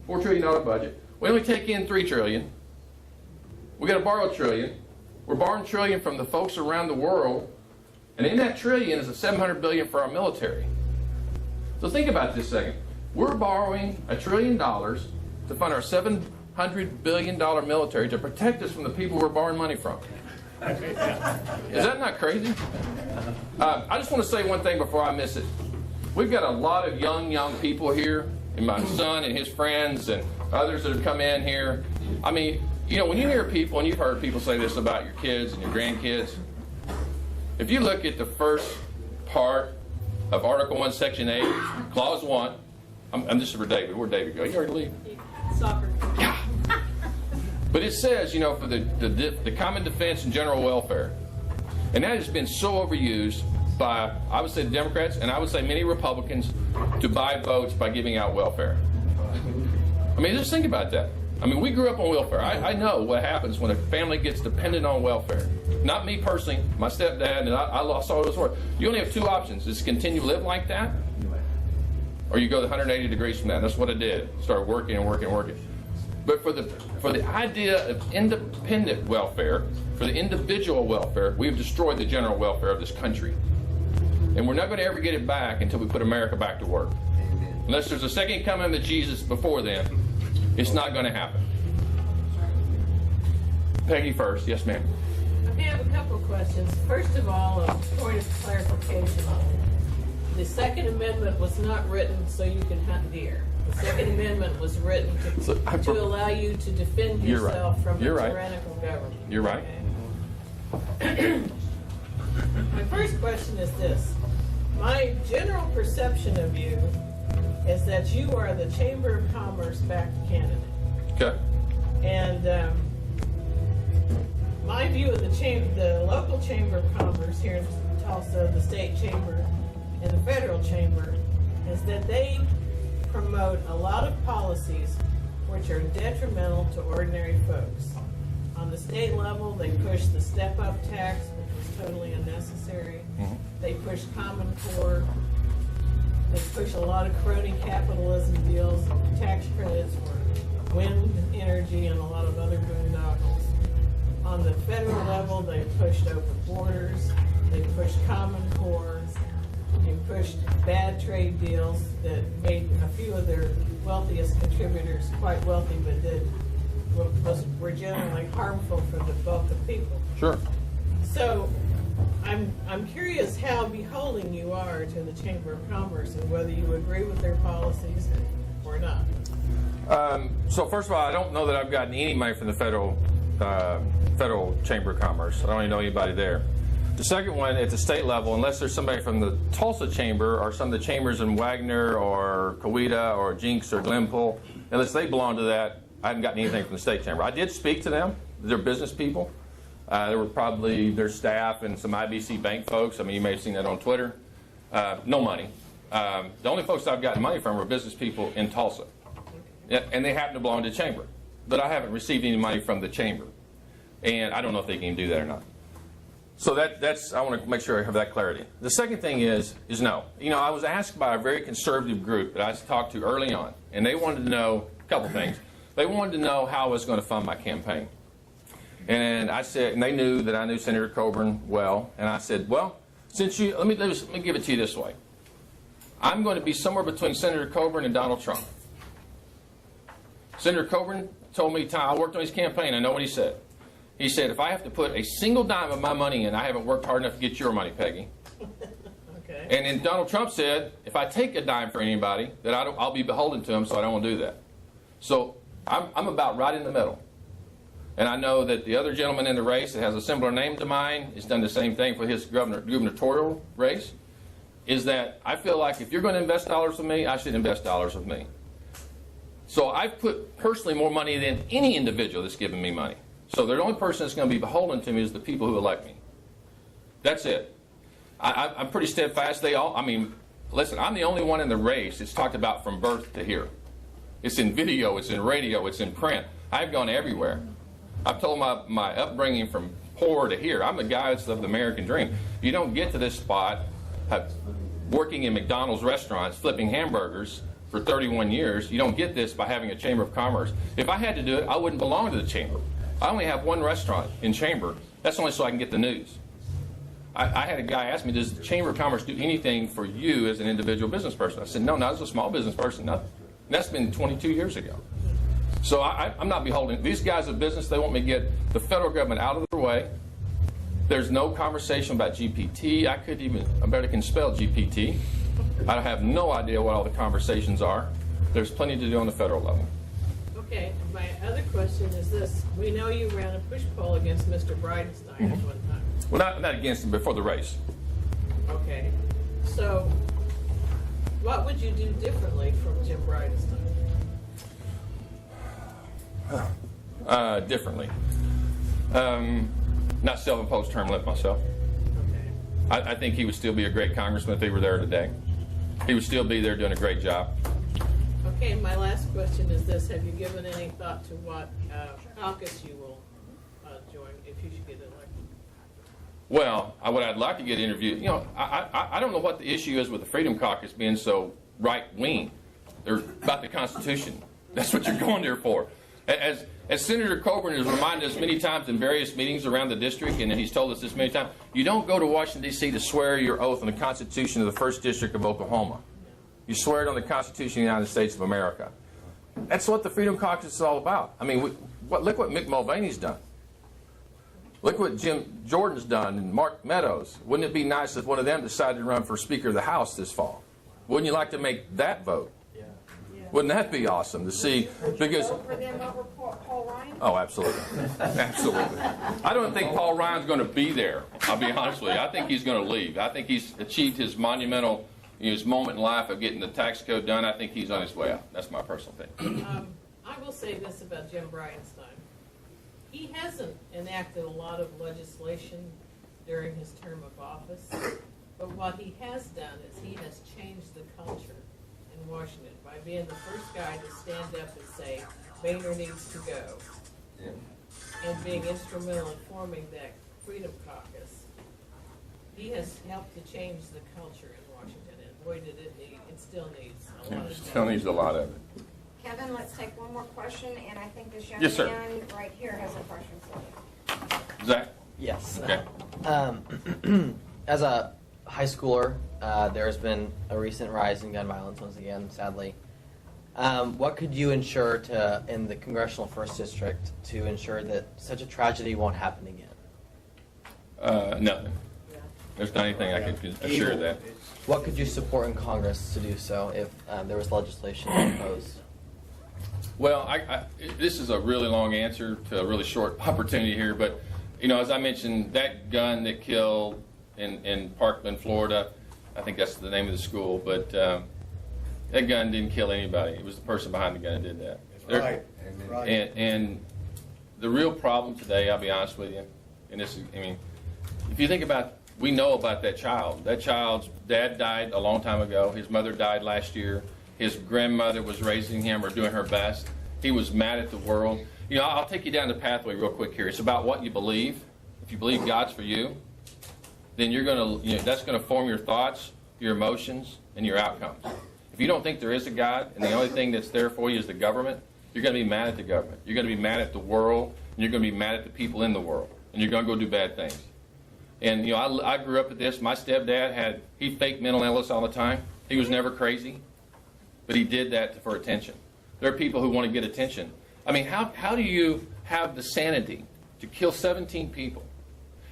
$4 trillion budget. We only take in $3 trillion. We got to borrow $1 trillion. We're borrowing $1 trillion from the folks around the world. And in that trillion is a $700 billion for our military. So think about this a second. We're borrowing $1 trillion to fund our $700 billion military to protect us from the people we're borrowing money from. Is that not crazy? I just want to say one thing before I miss it. We've got a lot of young people here, and my son and his friends and others that have come in here. I mean, you know, when you hear people, and you've heard people say this about your kids and your grandkids, if you look at the first part of Article 1, Section 8, Clause 1, I'm just for David. Where'd David go? You already leave? Soccer. Yeah. But it says, you know, for the common defense and general welfare. And that has been so overused by, I would say, the Democrats, and I would say many Republicans, to buy votes by giving out welfare. I mean, just think about that. I mean, we grew up on welfare. I know what happens when a family gets dependent on welfare. Not me personally, my stepdad, and I lost all this work. You only have 2 options. Is continue to live like that, or you go the 180 degrees from that. That's what I did. Started working and working and working. But for the idea of independent welfare, for the individual welfare, we've destroyed the general welfare of this country. And we're not going to ever get it back until we put America back to work. Amen. Unless there's a second coming of Jesus before then, it's not going to happen. Peggy first. Yes, ma'am. I have a couple of questions. First of all, a point of clarification. The Second Amendment was not written so you can hunt deer. The Second Amendment was written to allow you to defend You're right. yourself from a You're right. tyrannical government. You're right. Okay? My first question is this. My general perception of you is that you are the Chamber of Commerce backed candidate. Okay. And my view of the local Chamber of Commerce here in Tulsa, the state chamber, and the federal chamber, is that they promote a lot of policies which are detrimental to ordinary folks. On the state level, they push the step-up tax, which was totally unnecessary. Mm-hmm. They push Common Core. They push a lot of crony capitalism deals, tax credits for wind energy and a lot of other boondoggles. On the federal level, they pushed open borders. They pushed Common Core. They pushed bad trade deals that made a few of their wealthiest contributors quite wealthy, but were generally harmful for the bulk of people. Sure. So I'm curious how beholden you are to the Chamber of Commerce and whether you agree with their policies or not. So first of all, I don't know that I've gotten any money from the federal Chamber of Commerce. I don't even know anybody there. The second one, at the state level, unless there's somebody from the Tulsa Chamber or some of the chambers in Wagner or Coweta or Jinx or Glenpool, unless they belong to that, I haven't gotten anything from the state chamber. I did speak to them. They're business people. There were probably their staff and some IBC bank folks. I mean, you may have seen that on Twitter. No money. The only folks I've gotten money from are business people in Tulsa. Yeah, and they happen to belong to the chamber. But I haven't received any money from the chamber. And I don't know if they can do that or not. So that's I want to make sure I have that clarity. The second thing is no. You know, I was asked by a very conservative group that I talked to early on, and they wanted to know a couple things. They wanted to know how I was going to fund my campaign. And I said, and they knew that I knew Senator Coburn well, and I said, well, since you, let me give it to you this way. I'm going to be somewhere between Senator Coburn and Donald Trump. Senator Coburn told me, I worked on his campaign, I know what he said. He said, if I have to put a single dime of my money in, I haven't worked hard enough to get your money, Peggy. Okay. And then Donald Trump said, if I take a dime for anybody, that I'll be beholden to him, so I don't want to do that. So I'm about right in the middle. And I know that the other gentleman in the race that has a similar name to mine has done the same thing for his gubernatorial race, is that I feel like if you're going to invest dollars with me, I should invest dollars with me. So I've put personally more money than any individual that's given me money. So the only person that's going to be beholden to me is the people who elect me. That's it. I'm pretty steadfast. Listen, I'm the only one in the race that's talked about from birth to here. It's in video, it's in radio, it's in print. I've gone everywhere. I've told my upbringing from poor to here. I'm the guy that's of the American dream. You don't get to this spot working in McDonald's restaurants, flipping hamburgers for 31 years. You don't get this by having a Chamber of Commerce. If I had to do it, I wouldn't belong to the Chamber. I only have one restaurant in Chamber. That's only so I can get the news. I had a guy ask me, does the Chamber of Commerce do anything for you as an individual business person? I said, no, not as a small business person, nothing. And that's been 22 years ago. So I'm not beholden. These guys are business. They want me to get the federal government out of their way. There's no conversation about GPT. I barely can spell GPT. I have no idea what all the conversations are. There's plenty to do on the federal level. Okay, my other question is this. We know you ran a push poll against Mr. Bridenstine at one time. Well, not against him, before the race. Okay, so what would you do differently from Jim Bridenstine? Differently. Not self-imposed term limit myself. Okay. I think he would still be a great congressman if he were there today. He would still be there doing a great job. Okay, my last question is this. Have you given any thought to what caucus you will join if you should get elected? Well, what I'd like to get interviewed, I don't know what the issue is with the Freedom Caucus being so right-wing. They're about the Constitution. That's what you're going there for. As Senator Coburn has reminded us many times in various meetings around the district, and he's told us this many times, you don't go to Washington, D.C. to swear your oath on the Constitution of the 1st District of Oklahoma. You swear it on the Constitution of the United States of America. That's what the Freedom Caucus is all about. I mean, look what Mick Mulvaney's done. Look what Jim Jordan's done and Mark Meadows. Wouldn't it be nice if one of them decided to run for Speaker of the House this fall? Wouldn't you like to make that vote? Wouldn't that be awesome to see? Because Vote for them over Paul Ryan? oh, absolutely, absolutely. I don't think Paul Ryan's going to be there. I'll be honest with you. I think he's going to leave. I think he's achieved his monumental, his moment in life of getting the tax code done. I think he's on his way out. That's my personal thing. I will say this about Jim Bridenstine. He hasn't enacted a lot of legislation during his term of office, but what he has done is he has changed the culture in Washington by being the first guy to stand up and say, Boehner needs to go, and being instrumental in forming that Freedom Caucus. He has helped to change the culture in Washington, and boy, did it need, it still needs a lot of Still needs a lot of it. Kevin, let's take one more question, and I think this young Yes, sir. man right here has a question for you. Zach? Yes. Okay. As a high schooler, there's been a recent rise in gun violence once again, sadly. What could you ensure in the Congressional 1st District to ensure that such a tragedy won't happen again? Nothing. There's not anything I can assure that. What could you support in Congress to do so if there was legislation proposed? Well, this is a really long answer to a really short opportunity here, but as I mentioned, that gun that killed in Parkland, Florida, I think that's the name of the school, but that gun didn't kill anybody. It was the person behind the gun that did that. Right. Right. And the real problem today, I'll be honest with you, and this is, if you think about, we know about that child. That child's dad died a long time ago. His mother died last year. His grandmother was raising him or doing her best. He was mad at the world. I'll take you down the pathway real quick here. It's about what you believe. If you believe God's for you, then you're going to, that's going to form your thoughts, your emotions, and your outcomes. If you don't think there is a God, and the only thing that's there for you is the government, you're going to be mad at the government. You're going to be mad at the world, and you're going to be mad at the people in the world, and you're going to go do bad things. And, I grew up with this. My stepdad he faked mental illness all the time. He was never crazy, but he did that for attention. There are people who want to get attention. How do you have the sanity to kill 17 people,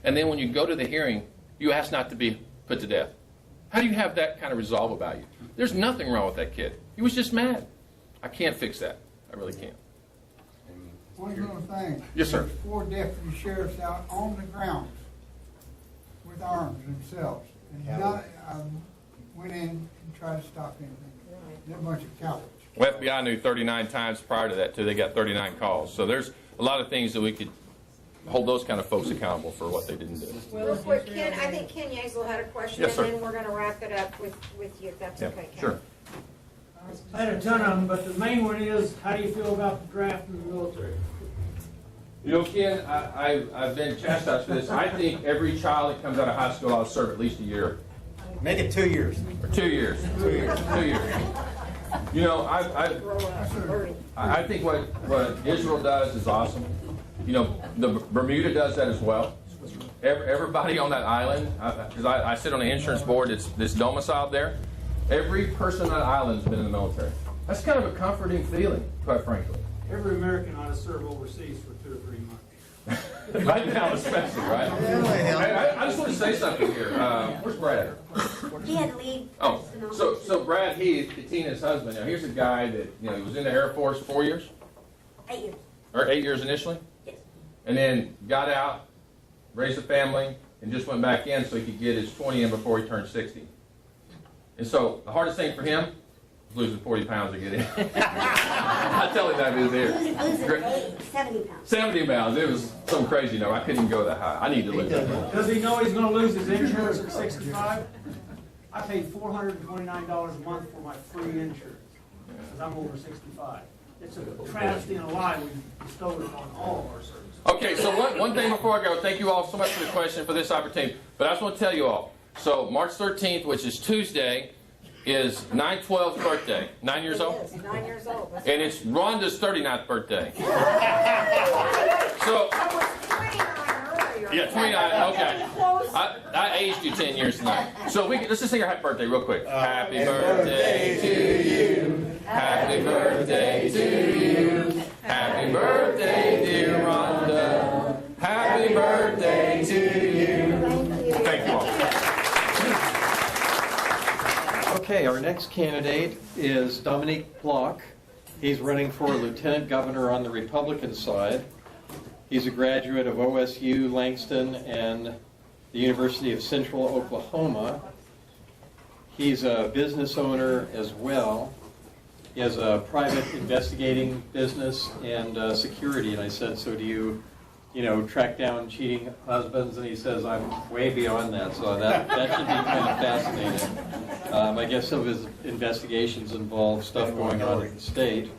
and then when you go to the hearing, you ask not to be put to death? How do you have that kind of resolve about you? There's nothing wrong with that kid. He was just mad. I can't fix that. I really can't. One little thing. Yes, sir. There's 4 deputy sheriffs out on the ground with arms themselves. And none, went in and tried to stop anything. They're a bunch of cowards. Well, FBI knew 39 times prior to that, too. They got 39 calls. So there's a lot of things that we could hold those kind of folks accountable for what they didn't do. Real quick, Ken, I think Ken Yazel had a question, Yes, sir. and then we're going to wrap it up with you, if that's okay, Ken. Sure. I had a ton of them, but the main one is, how do you feel about the draft in the military? Ken, I've been chastised for this. I think every child that comes out of high school ought to serve at least a year. Make it 2 years. Or 2 years. 2 years. 2 years. I think what Israel does is awesome. The Bermuda does that as well. Everybody on that island, because I sit on the insurance board that's domiciled there, every person on that island has been in the military. That's kind of a comforting feeling, quite frankly. Every American ought to serve overseas for 2 or 3 months. Right now, especially, right? I just want to say something here. Where's Brad? He had to leave. Oh, so Brad Heath, Tina's husband. Now, here's a guy that he was in the Air Force 4 years, 8 years. or 8 years initially, Yes. and then got out, raised a family, and just went back in so he could get his 20 in before he turned 60. And so the hardest thing for him was losing 40 pounds to get in. I tell him that he was there. Losing 70 pounds. 70 pounds. It was some crazy number. I couldn't even go that high. I need to lose that much. Does he know he's going to lose his insurance at 65? I paid $429 a month for my free insurance because I'm over 65. It's a travesty and a lie we bestowed upon all of our services. Okay, so one thing before I go, thank you all so much for the question, for this opportunity. But I just want to tell you all, so March 13th, which is Tuesday, is 9.12's birthday. 9 years old? Yes, 9 years old. That's And it's Rhonda's 39th birthday. So, I was 29 earlier. yeah, 29, okay. I aged you 10 years tonight. So let's just sing our happy birthday real quick. Happy birthday to you. Happy birthday to you. Happy birthday, dear Rhonda. Happy birthday to you. Thank you all. Okay, our next candidate is Dominique Block. He's running for lieutenant governor on the Republican side. He's a graduate of OSU, Langston, and the University of Central Oklahoma. He's a business owner as well. He has a private investigating business and security. And I said, so do you track down cheating husbands? And he says, I'm way beyond that. So that should be kind of fascinating. I guess some of his investigations involve stuff going on in the state.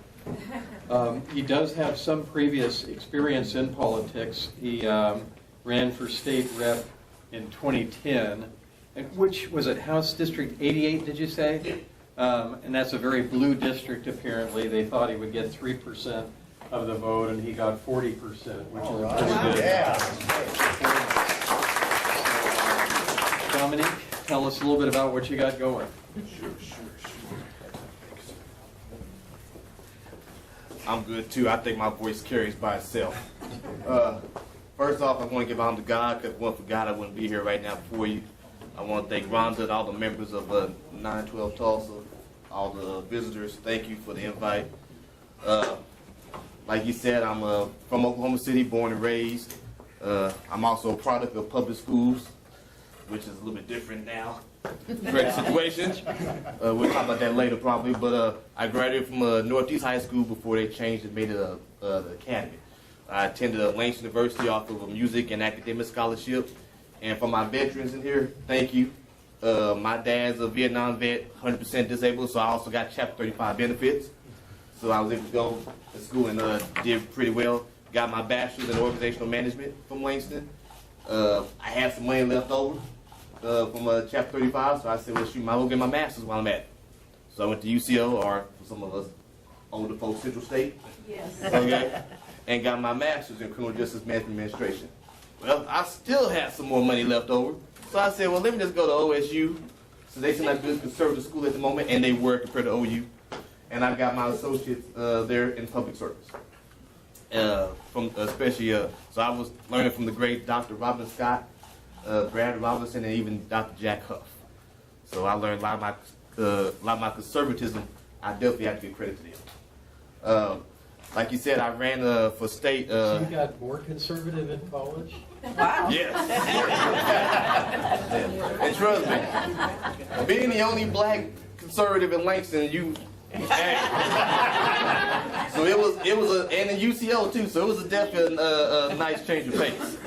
He does have some previous experience in politics. He ran for state rep in 2010, which was at House District 88, did you say? And that's a very blue district, apparently. They thought he would get 3% of the vote, and he got 40%, which is pretty good. Yeah. Dominic, tell us a little bit about what you got going. Sure. I'm good too. I think my voice carries by itself. First off, I want to give honor to God, because if it wasn't for God, I wouldn't be here right now before you. I want to thank Rhonda and all the members of 9.12 Tulsa, all the visitors. Thank you for the invite. Like you said, I'm from Oklahoma City, born and raised. I'm also a product of public schools, which is a little bit different now. Great situation. We'll talk about that later probably. But I graduated from Northeast High School before they changed and made it the academy. I attended Langston University off of a music and academic scholarship. And for my veterans in here, thank you. My dad's a Vietnam vet, 100% disabled, so I also got Chapter 35 benefits. So I was able to go to school and did pretty well. Got my bachelor's in organizational management from Langston. I had some money left over from Chapter 35, so I said, well, shoot, might as well get my master's while I'm at it. So I went to UCO, or for some of us older folks, Central State. Yes. Okay, and got my master's in criminal justice management administration. Well, I still had some more money left over, so I said, well, let me just go to OSU. So they seem like a good conservative school at the moment, and they were compared to OU. And I got my associates there in public service. From especially, so I was learning from the great Dr. Robin Scott, Brad Robinson, and even Dr. Jack Huff. So I learned a lot of my conservatism. I definitely have to give credit to them. Like you said, I ran for state. So you got more conservative in college? Wow. Yes. And trust me, being the only black conservative in Langston, so it was and in UCO too. So it was a definite nice change of pace.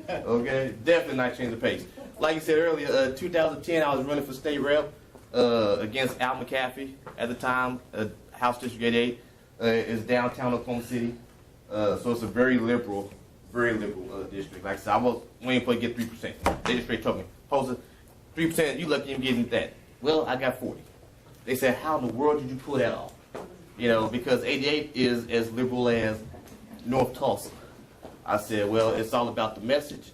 Okay, definitely nice change of pace. Like you said earlier, 2010 I was running for state rep against Al McAfee at the time. House District 88 is downtown Oklahoma City, so it's a very liberal district. Like I said, I was waiting for to get 3%. They just straight told me, "Posa, 3%. You lucky I'm getting that." Well, I got 40. They said, "How in the world did you pull that off?" You know, because 88 is as liberal as North Tulsa. I said, well, it's all about the message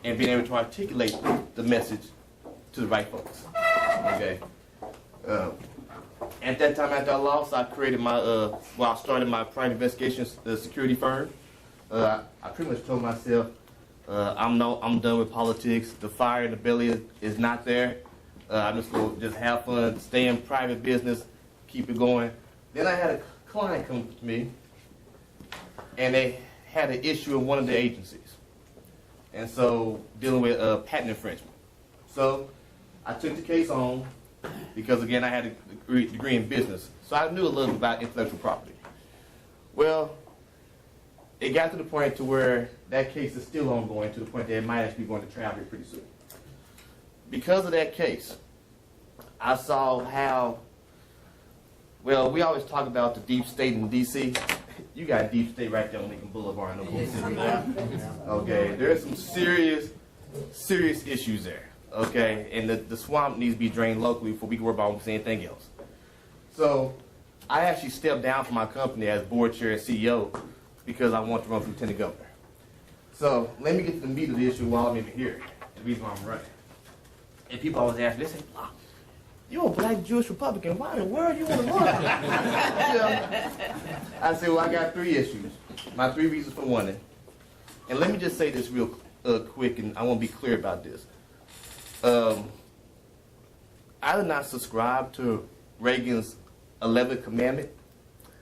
and being able to articulate the message to the right folks. Okay. At that time, after I lost, I created I started my private investigation security firm. I pretty much told myself, I'm done with politics. The fire in the belly is not there. I'm just going to just have fun, stay in private business, keep it going. Then I had a client come to me, and they had an issue in one of the agencies. And so, dealing with patent infringement. So, I took the case on, because again, I had a degree in business. So I knew a little about intellectual property. Well, it got to the point to where that case is still ongoing, to the point that it might actually be going to trial here pretty soon. Because of that case, I saw how, well, we always talk about the deep state in D.C. You got deep state right there on Lincoln Boulevard in Oklahoma City. Okay, there's some serious issues there. Okay, and the swamp needs to be drained locally before we can worry about almost anything else. So I actually stepped down from my company as board chair and CEO because I want to run for lieutenant governor. So let me get to the meat of the issue while I'm even here, the reason why I'm running. And people always ask me, they say, "Oh, you're a black Jewish Republican. Why in the world you want to run?" I said, well, I got 3 issues. My 3 reasons for running. And let me just say this real quick, and I want to be clear about this. I do not subscribe to Reagan's 11th commandment,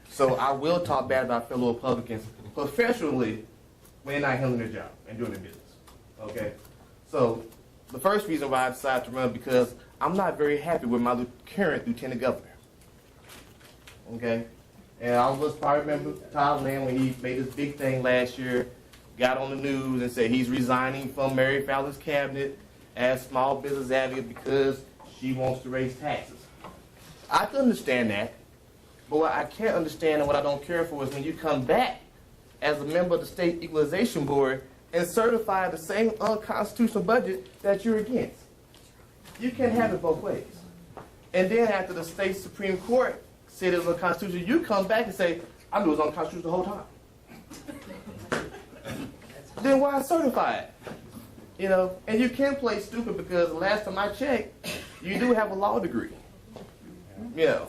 so I will talk bad about fellow Republicans professionally when they're not handling their job and doing their business. Okay? So the first reason why I decided to run because I'm not very happy with my current lieutenant governor. Okay? And all of us probably remember Todd Land when he made this big thing last year, got on the news and said he's resigning from Mary Fallon's cabinet as small business advocate because she wants to raise taxes. I can understand that, but what I can't understand and what I don't care for is when you come back as a member of the State Equalization Board and certify the same unconstitutional budget that you're against. You can't have it both ways. And then after the state Supreme Court said it was unconstitutional, you come back and say, I knew it was unconstitutional the whole time. Then why certify it? You know, and you can play stupid because the last time I checked, you do have a law degree. You know.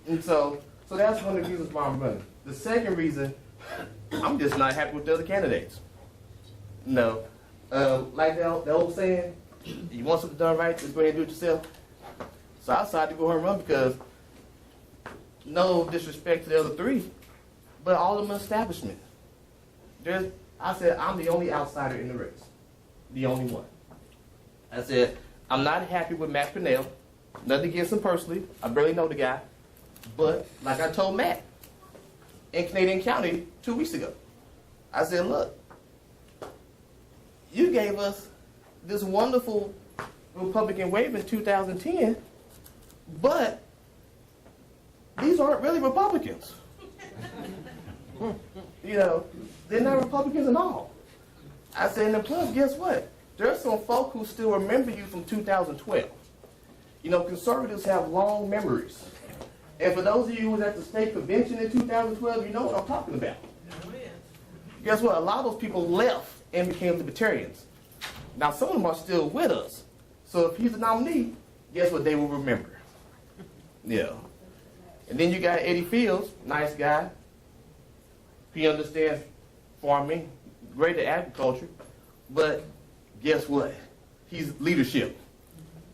And so that's one of the reasons why I'm running. The second reason, I'm just not happy with the other candidates. No. Like the old saying, you want something done right, just go ahead and do it yourself. So I decided to go ahead and run because, no disrespect to the other 3, but all of them establishment. I said, I'm the only outsider in the race. The only one. I said, I'm not happy with Matt Purnell. Nothing against him personally. I barely know the guy. But, like I told Matt, in Canadian County 2 weeks ago, I said, look, you gave us this wonderful Republican wave in 2010, but these aren't really Republicans. You know, they're not Republicans at all. I said, and plus, guess what? There's some folk who still remember you from 2012. You know, conservatives have long memories. And for those of you who was at the state convention in 2012, you know what I'm talking about. Guess what? A lot of those people left and became libertarians. Now, some of them are still with us. So if he's the nominee, guess what they will remember? Yeah. And then you got Eddie Fields, nice guy. He understands farming, great at agriculture. But guess what? He's leadership.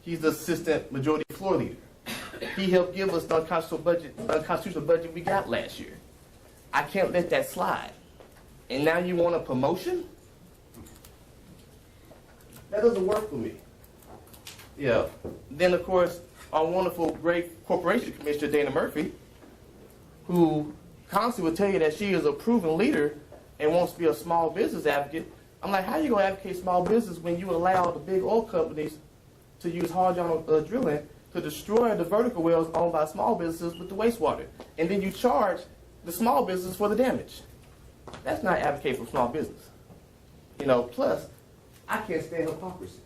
He's the assistant majority floor leader. He helped give us the unconstitutional budget we got last year. I can't let that slide. And now you want a promotion? That doesn't work for me. Yeah. Then, of course, our wonderful, great corporation commissioner, Dana Murphy, who constantly will tell you that she is a proven leader and wants to be a small business advocate. I'm like, how are you going to advocate small business when you allow the big oil companies to use horizontal drilling to destroy the vertical wells owned by small businesses with the wastewater? And then you charge the small business for the damage. That's not advocating for small business. You know, plus, I can't stand hypocrisy.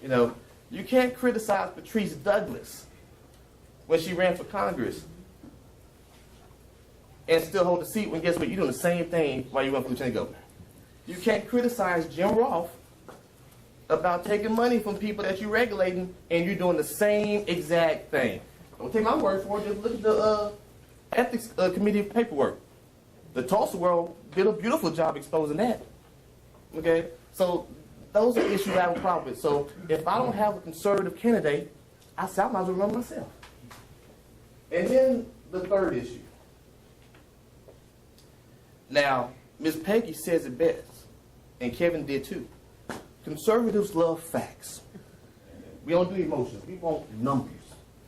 You know, you can't criticize Patrice Douglas when she ran for Congress and still hold the seat when, guess what, you're doing the same thing while you run for lieutenant governor. You can't criticize Jim Roth about taking money from people that you're regulating and you're doing the same exact thing. Don't take my word for it, just look at the ethics committee paperwork. The Tulsa world did a beautiful job exposing that. Okay? So those are issues I have a problem with. So if I don't have a conservative candidate, I might as well run myself. And then the third issue. Now, Ms. Peggy says it best, and Kevin did too. Conservatives love facts. We don't do emotions. We want numbers.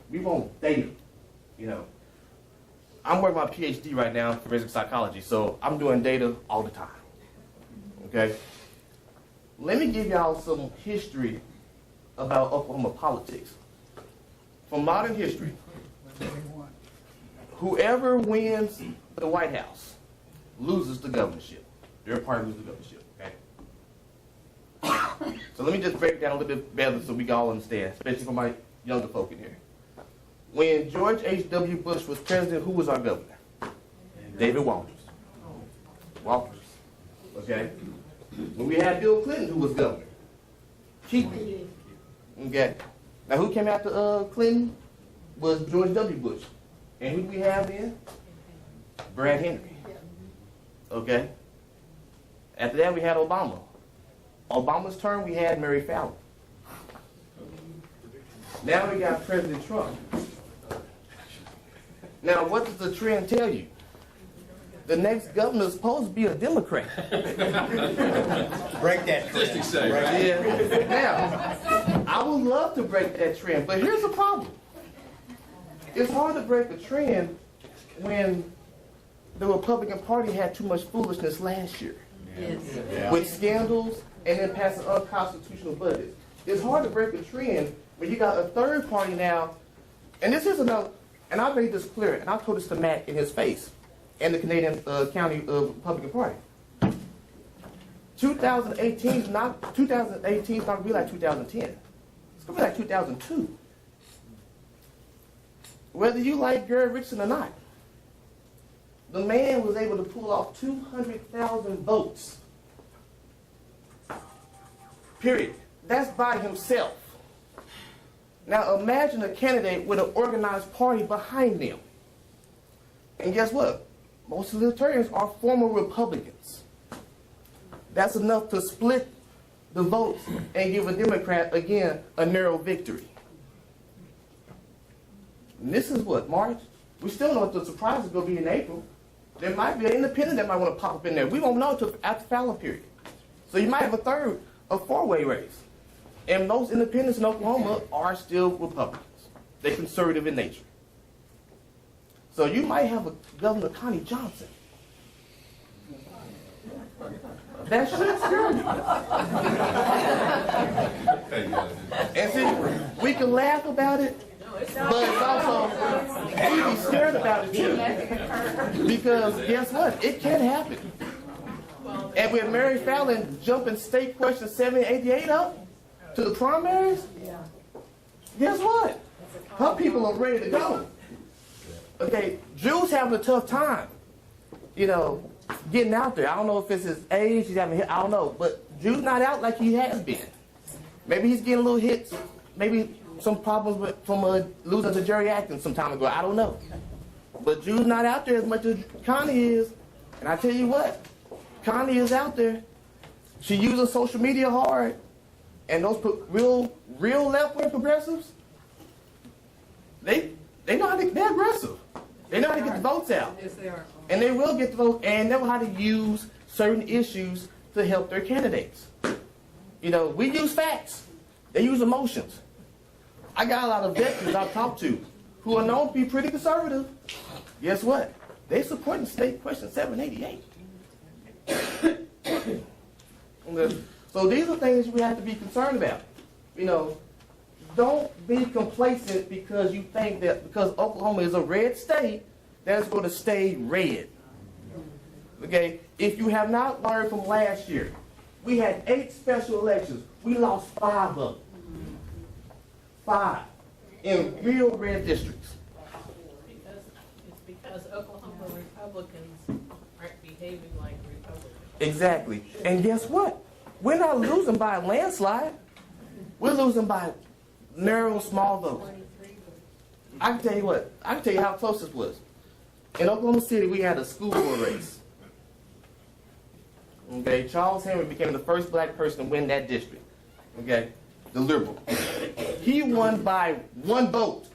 We want data. You know, I'm working my PhD right now in forensic psychology, so I'm doing data all the time. Okay? Let me give y'all some history about Oklahoma politics. From modern history, whoever wins the White House loses the governorship. Their party loses the governorship. Okay? So let me just break it down a little bit better so we can all understand, especially for my younger folk in here. When George H.W. Bush was president, who was our governor? David Walters. Walters. Okay? When we had Bill Clinton, who was governor? Keaton. Okay. Now who came after Clinton was George W. Bush. And who do we have then? Brad Henry. Okay? After that, we had Obama. Obama's term, we had Mary Fallon. Now we got President Trump. Now, what does the trend tell you? The next governor is supposed to be a Democrat. Break that trend. Yeah. Now, I would love to break that trend, but here's the problem. It's hard to break a trend when the Republican Party had too much foolishness last year. Yes. Yeah. With scandals and then passing unconstitutional budgets. It's hard to break a trend when you got a third party now, and this is another, and I made this clear, and I told this to Matt in his face, and the Canadian County Republican Party. 2018 is not going to be like 2010. It's going to be like 2002. Whether you like Gary Richardson or not, the man was able to pull off 200,000 votes. Period. That's by himself. Now imagine a candidate with an organized party behind them. And guess what? Most libertarians are former Republicans. That's enough to split the votes and give a Democrat, again, a narrow victory. And this is what, March? We still know what the surprise is going to be in April. There might be an independent that might want to pop up in there. We won't know until after Fallon period. So you might have a four-way race. And most independents in Oklahoma are still Republicans. They're conservative in nature. So you might have a Governor Connie Johnson. That should scare you. And see, we can laugh about it, but it's also, we be scared about it too. Because guess what? It can happen. And with Mary Fallon jumping state question 788 up to the primaries, guess what? Her people are ready to go. Okay, Drew's having a tough time, getting out there. I don't know if it's his age, he's having, I don't know, but Drew's not out like he has been. Maybe he's getting little hits, maybe some problems from losing to Jerry Atkins some time ago, I don't know. But Drew's not out there as much as Connie is. And I tell you what, Connie is out there. She uses social media hard. And those real left-wing progressives, they know how to, they're aggressive. They know how to get the votes out. Yes, they are. And they will get the vote, and they know how to use certain issues to help their candidates. We use facts. They use emotions. I got a lot of veterans I've talked to who are known to be pretty conservative. Guess what? They support the state question 788. So these are things we have to be concerned about. Don't be complacent because you think that because Oklahoma is a red state, that it's going to stay red. Okay? If you have not learned from last year, we had 8 special elections. We lost 5 of them. 5 in real red districts. It's because Oklahoma Republicans aren't behaving like Republicans. Exactly. And guess what? We're not losing by a landslide. We're losing by narrow, small votes. I can tell you what. I can tell you how close this was. In Oklahoma City, we had a school board race. Okay, Charles Henry became the first black person to win that district. Okay, the liberal. He won by 1 vote.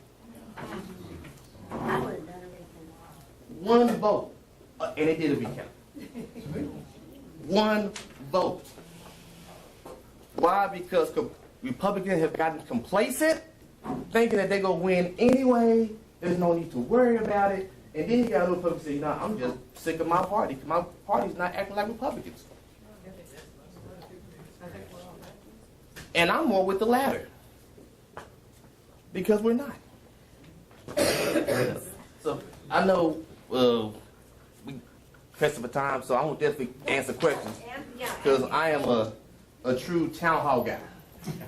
1 vote. And it did a recount. 1 vote. Why? Because Republicans have gotten complacent, thinking that they're going to win anyway. There's no need to worry about it. And then you got other Republicans say, I'm just sick of my party. My party's not acting like Republicans. And I'm more with the latter. Because we're not. So I know we pressed for time, so I won't definitely answer questions. Because I am a true town hall guy.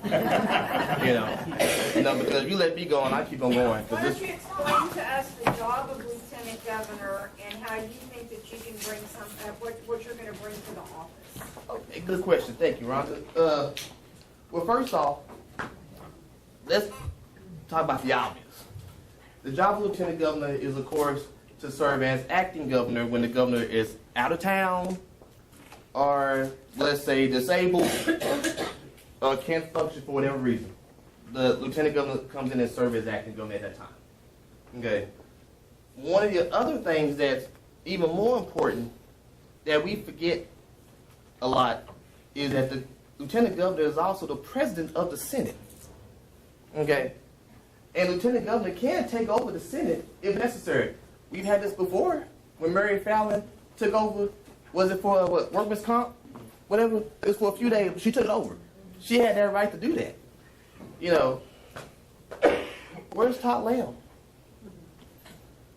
Because if you let me go and I keep on going. Why don't you explain to us the job of lieutenant governor and how you think that you can bring what you're going to bring to the office? Okay, good question. Thank you, Rhonda. Well, first off, let's talk about the obvious. The job of lieutenant governor is, of course, to serve as acting governor when the governor is out of town or, let's say, disabled or can't function for whatever reason. The lieutenant governor comes in and serves as acting governor at that time. Okay. One of the other things that's even more important that we forget a lot is that the lieutenant governor is also the president of the Senate. Okay. And lieutenant governor can take over the Senate if necessary. We've had this before when Mary Fallon took over. Was it for what, workman's comp? Whatever. It was for a few days. She took it over. She had that right to do that. Where's Todd Lamb?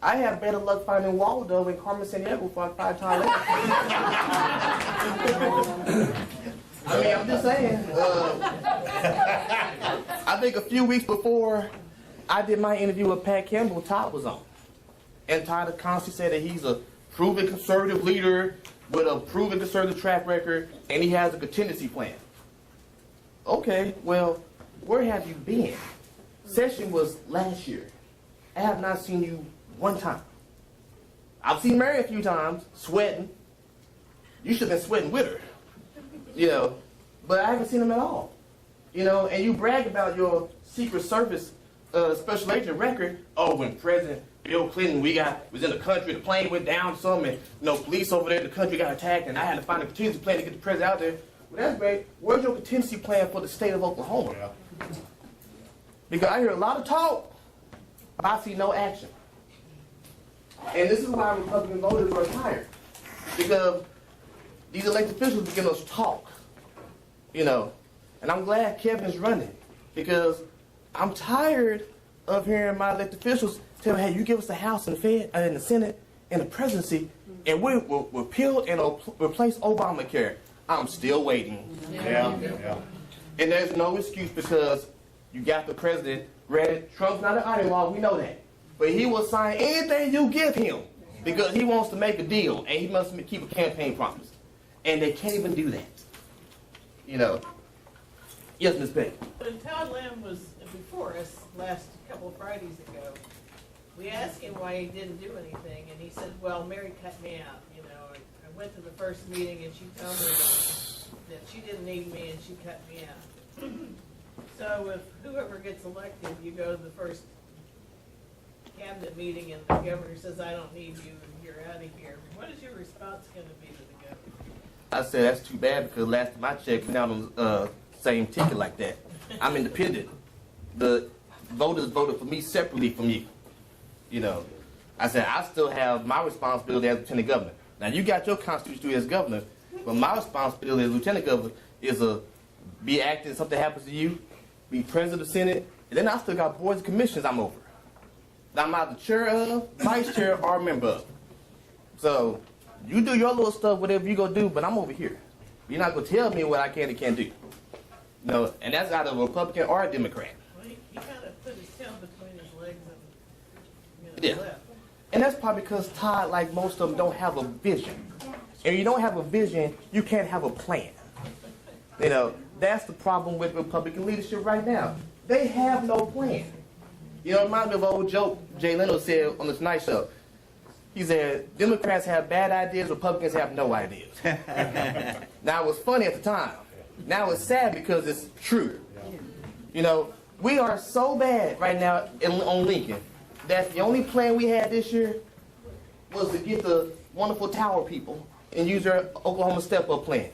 I have better luck finding Waldo and Carmen Sandiego before I find Todd Lamb. I mean, I'm just saying. I think a few weeks before I did my interview with Pat Campbell, Todd was on. And Todd constantly said that he's a proven conservative leader with a proven conservative track record, and he has a contingency plan. Okay, well, where have you been? Session was last year. I have not seen you one time. I've seen Mary a few times, sweating. You should have been sweating with her. But I haven't seen him at all. And you brag about your Secret Service special agent record. Oh, when President Bill Clinton, was in the country, the plane went down some, and police over there in the country got attacked, and I had to find a contingency plan to get the president out there. Well, that's great. Where's your contingency plan for the state of Oklahoma? Because I hear a lot of talk, but I see no action. And this is why Republican voters are tired. Because these elected officials begin to talk, And I'm glad Kevin's running, because I'm tired of hearing my elected officials tell me, hey, you give us the House and the Senate and the presidency, and we'll repeal and replace Obamacare. I'm still waiting. Yeah. And there's no excuse, because you got the president. Granted, Trump's not an iron law, we know that. But he will sign anything you give him because he wants to make a deal, and he must keep a campaign promise. And they can't even do that. Yes, Ms. Peggy. When Todd Lamb was before us last couple of Fridays ago, we asked him why he didn't do anything, and he said, well, Mary cut me out. I went to the first meeting, and she told me that she didn't need me, and she cut me out. So if whoever gets elected, you go to the first cabinet meeting, and the governor says, I don't need you, and you're out of here. What is your response going to be to the governor? I said, that's too bad, because last time I checked, went out on the same ticket like that. I'm independent. The voters voted for me separately from you. I said, I still have my responsibility as lieutenant governor. Now, you got your constitution as governor, but my responsibility as lieutenant governor is to be acting if something happens to you, be president of the Senate, and then I still got boards and commissions I'm over. That I'm either chair of, vice chair, or a member of. So, you do your little stuff, whatever you go do, but I'm over here. You're not going to tell me what I can and can't do. And that's either a Republican or a Democrat. Well, he kind of put his tail between his legs and left. And that's probably because Todd, like most of them, don't have a vision. And you don't have a vision, you can't have a plan. That's the problem with Republican leadership right now. They have no plan. It reminds me of an old joke Jay Leno said on the Tonight Show. He said, Democrats have bad ideas, Republicans have no ideas. Now, it was funny at the time. Now it's sad because it's true. We are so bad right now on Lincoln that the only plan we had this year was to get the wonderful Tower people and use their Oklahoma step-up plan.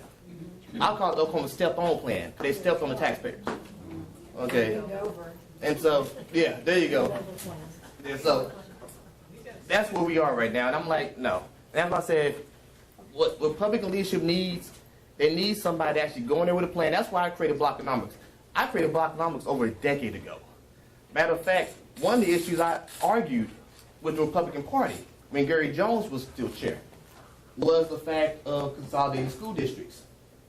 I'll call it the Oklahoma step-on plan. They stepped on the taxpayers. Okay. And so, yeah, there you go. And so, that's where we are right now. And I'm like, no. And that's why I said, what Republican leadership needs, they need somebody to actually go in there with a plan. That's why I created Blockonomics. I created Blockonomics over a decade ago. Matter of fact, one of the issues I argued with the Republican Party when Gary Jones was still chair was the fact of consolidating school districts.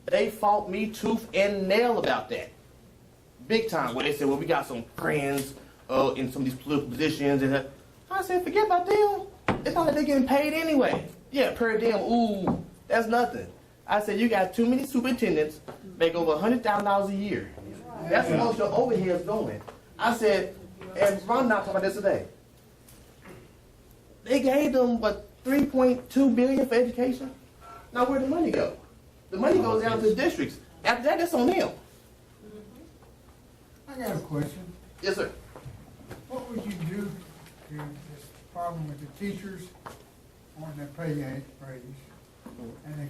They fought me tooth and nail about that. Big time, where they said, well, we got some friends in some of these political positions. And I said, forget about them. It's not like they're getting paid anyway. Yeah, per diem, ooh, that's nothing. I said, you got too many superintendents, make over $100,000 a year. That's the most your overhead's going. I said, and Ron not talking about this today. They gave them, $3.2 billion for education? Now, where'd the money go? The money goes down to the districts. After that, that's on them. I got a question. Yes, sir. What would you do to this problem with the teachers on their pay raise? And it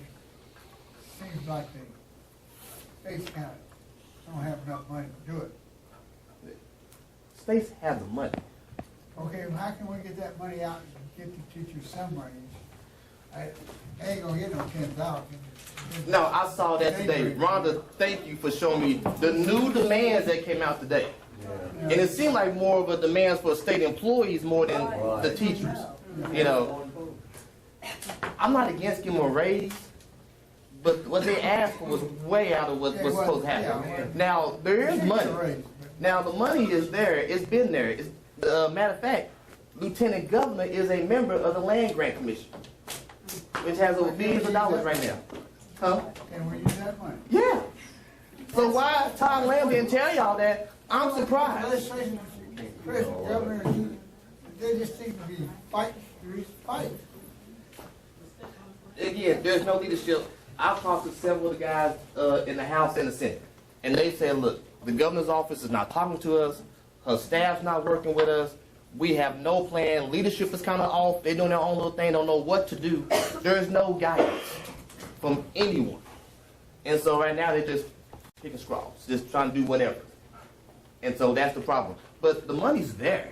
seems like the states kind of don't have enough money to do it. States have the money. Okay, well, how can we get that money out and get the teachers some raise? They ain't gonna get no 10,000. No, I saw that today. Rhonda, thank you for showing me the new demands that came out today. And it seemed like more of a demands for state employees more than the teachers. I'm not against giving them a raise, but what they asked for was way out of what was supposed to happen. Now, there is money. Now, the money is there. It's been there. Matter of fact, Lieutenant Governor is a member of the Land Grant Commission, which has over billions of dollars right now. Huh? Can we use that money? Yeah. So why Todd Lamb didn't tell y'all that, I'm surprised. Legislation, President, Governor, they just seem to be fighting. Again, there's no leadership. I've talked to several of the guys in the House and the Senate, and they said, look, the governor's office is not talking to us, her staff's not working with us, We have no plan. Leadership is kind of off. They're doing their own little thing, don't know what to do. There's no guidance from anyone. And so right now they're just picking straws, just trying to do whatever. And so that's the problem. But the money's there.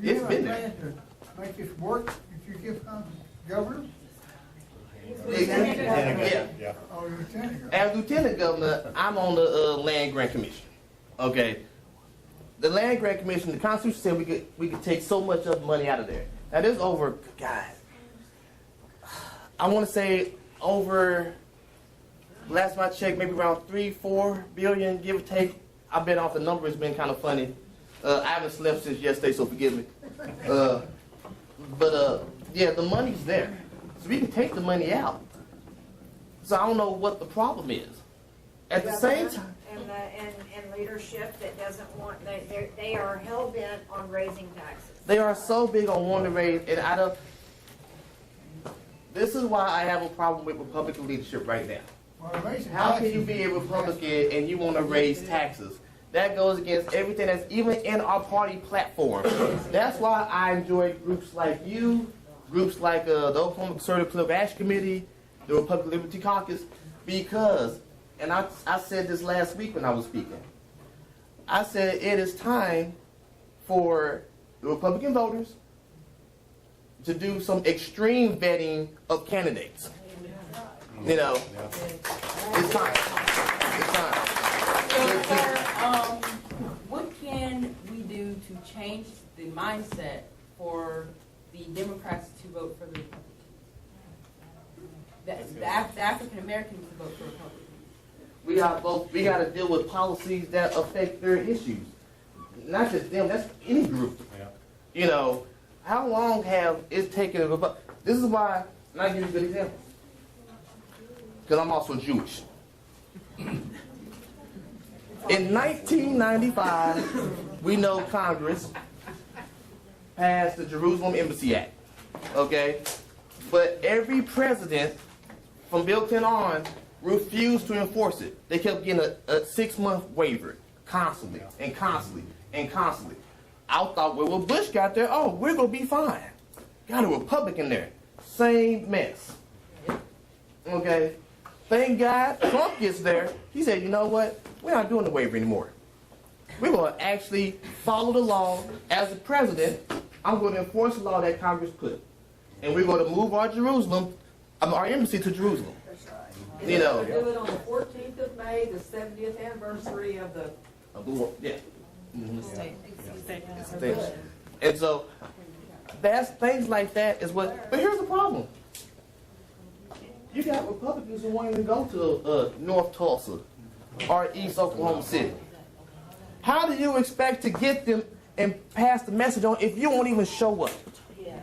It's been there. To make this work, if you give governor? Yeah. Oh, lieutenant governor. As lieutenant governor, I'm on the land grant commission. Okay. The land grant commission, the Constitution said we could take so much of the money out of there. Now there's over, God, I want to say over, last time I checked, maybe around 3-4 billion, give or take. I've been off the number, it's been kind of funny. I haven't slept since yesterday, so forgive me. Yeah, the money's there. So we can take the money out. So I don't know what the problem is. At the same time. And leadership that doesn't want, they are hell-bent on raising taxes. They are so big on wanting to raise, and this is why I have a problem with Republican leadership right now. How can you be a Republican and you want to raise taxes? That goes against everything that's even in our party platform. That's why I enjoy groups like you, groups like the Oklahoma Conservative Political Action Committee, the Republican Liberty Caucus, because, and I said this last week when I was speaking, I said it is time for the Republican voters to do some extreme vetting of candidates. You know, it's time. It's time. So, sir, what can we do to change the mindset for the Democrats to vote for the Republicans? The African Americans to vote for Republicans. We got to deal with policies that affect their issues. Not just them, that's any group. Yeah. You know, how long have it taken? This is why, and I'll give you a good example. Because I'm also Jewish. In 1995, we know Congress passed the Jerusalem Embassy Act. Okay? But every president from Bill Clinton on refused to enforce it. They kept getting a 6-month waiver constantly and constantly and constantly. I thought, well, when Bush got there, oh, we're going to be fine. Got a Republican there. Same mess. Okay? Thank God Trump gets there. He said, you know what? We're not doing the waiver anymore. We're going to actually follow the law. As the president, I'm going to enforce the law that Congress put. And we're going to move our embassy to Jerusalem. You know. Do it on the 14th of May, the 70th anniversary of the war. Yeah. Mm-hmm. State. And so, that's things like that is what. But here's the problem. You got Republicans who won't even go to North Tulsa or East Oklahoma City. How do you expect to get them and pass the message on if you won't even show up? Yeah.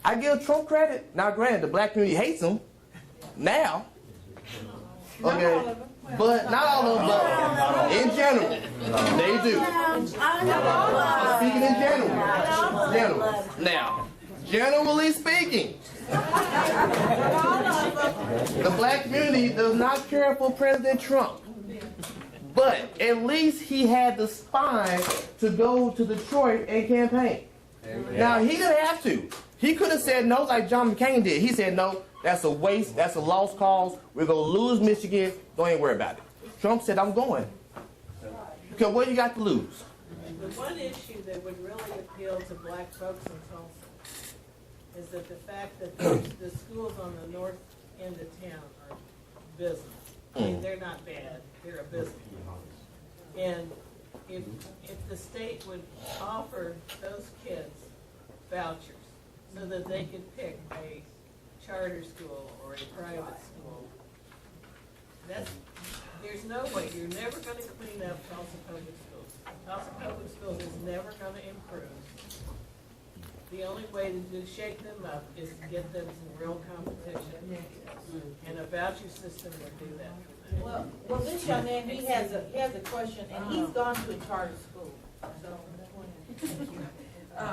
I give Trump credit. Now, granted, the black community hates him now. Okay, but not all of them, but in general, they do. I'm speaking in general. Now, generally speaking, the black community does not care for President Trump. But at least he had the spine to go to Detroit and campaign. Amen. Now, he didn't have to. He could have said no like John McCain did. He said, no, that's a waste. That's a lost cause. We're going to lose Michigan. Don't even worry about it. Trump said, I'm going. Because what you got to lose? The one issue that would really appeal to black folks in Tulsa is that the fact that the schools on the north end of town are business. I mean, they're not bad. They're a business. And if the state would offer those kids vouchers so that they could pick a charter school or a private school, there's no way. You're never going to clean up Tulsa Public Schools. Tulsa Public Schools is never going to improve. The only way to shake them up is to get them some real competition. And a voucher system would do that for them. Well, this young man, he has a question, and he's gone to a charter school. So,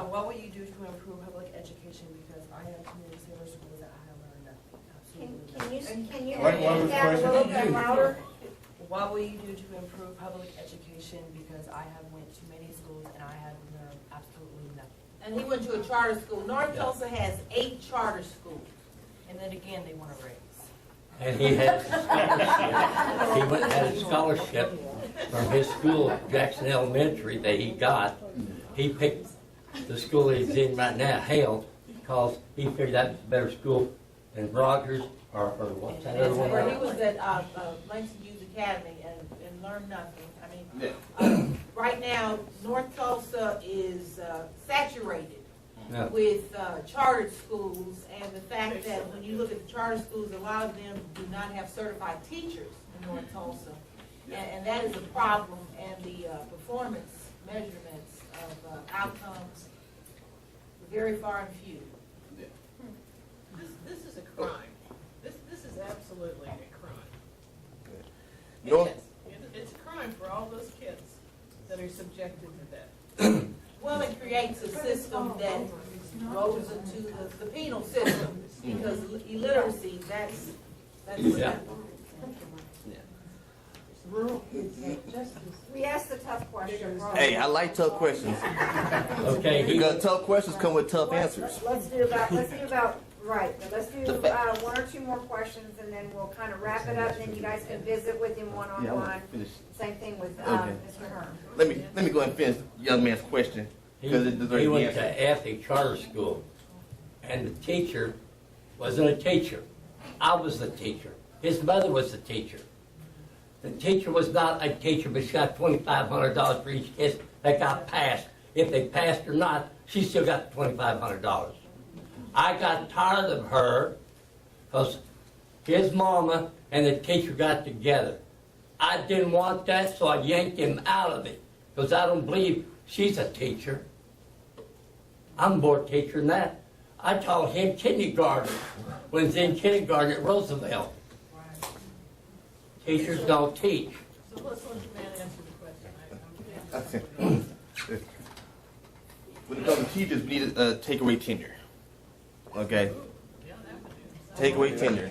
what will you do to improve public education? Because I have community center schools that I have learned nothing. Can you repeat that a little bit louder? What will you do to improve public education? Because I have went to many schools and I have learned absolutely nothing. And he went to a charter school. North Yeah. Tulsa has 8 charter schools. And then again, they want to raise. And he had a scholarship. He went and had a scholarship from his school, Jackson Elementary, that he got. He picked the school he's in right now, Hale, because he figured that's a better school than Rogers or what's that other one? Where he was at Langston Youth Academy and learned nothing. I mean, Yeah. right now, North Tulsa is saturated Yeah. with chartered schools, and the fact that when you look at the charter schools, a lot of them do not have certified teachers in North Tulsa. And that is a problem, and the performance measurements of outcomes are very far and few. This is a crime. This is absolutely a crime. No. It is. It's a crime for all those kids that are subjected to that. Well, it creates a system that rolls into the penal system, because illiteracy, that's Yeah. We asked the tough question. Hey, I like tough questions. Okay, he, Because tough questions come with tough answers. Let's do about, right, now let's do 1 or 2 more questions, and then we'll kind of wrap it up, and then you guys can visit with him Yeah, I one-on-one. want to finish. Same thing with Okay. Mr. Hearn. Let me go ahead and finish the young man's question. Because it deserves he the went answer. to Ethic Charter School, and the teacher wasn't a teacher. I was the teacher. His mother was the teacher. The teacher was not a teacher, but she got $2,500 for each kid that got passed. If they passed or not, she still got $2,500. I got tired of her because his mama and the teacher got together. I didn't want that, so I yanked him out of it because I don't believe she's a teacher. I'm more teacher than that. I taught him kindergarten when he was in kindergarten at Roosevelt. Teachers don't teach. So let's let the man answer the question. When it comes to teachers, we need to take away tenure. Okay? Take away tenure.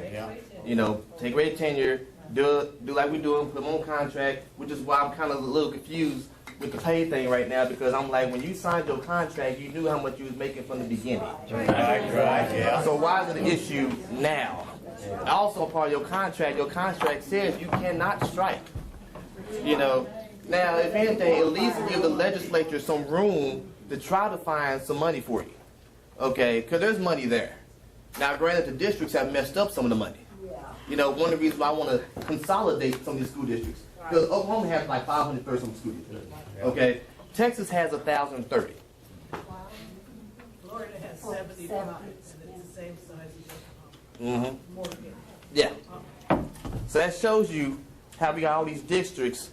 You know, take away tenure, do like we do, put them on contract, which is why I'm kind of a little confused with the pay thing right now, because I'm like, when you signed your contract, you knew how much you was making from the beginning. Right, yeah. So why is it an issue now? Also, part of your contract says you cannot strike. You know, now if anything, at least give the legislature some room to try to find some money for you. Okay, because there's money there. Now, granted, the districts have messed up some of the money. You know, one of the reasons why I want to consolidate some of these school districts, because Oklahoma has like 530 some school districts. Okay, Texas has 1,030. Florida has 75, and it's the same size as Mm-hmm. Oklahoma. Morgan. Yeah. So that shows you how we got all these districts,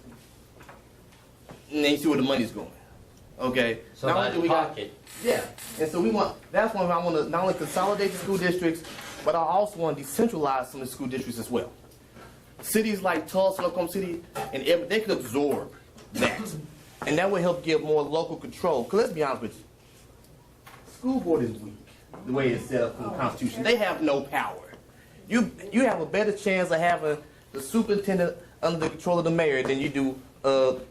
and then you see where the money's going. Okay. Not only Somebody's do we got, pocket. yeah, and so we want. That's why I want to not only consolidate the school districts, but I also want to decentralize some of the school districts as well. Cities like Tulsa, Oklahoma City, and they could absorb that, and that will help give more local control. Because let's be honest with you, school board is weak the way it's set up in the Constitution. They have no power. You have a better chance of having the superintendent under the control of the mayor than you do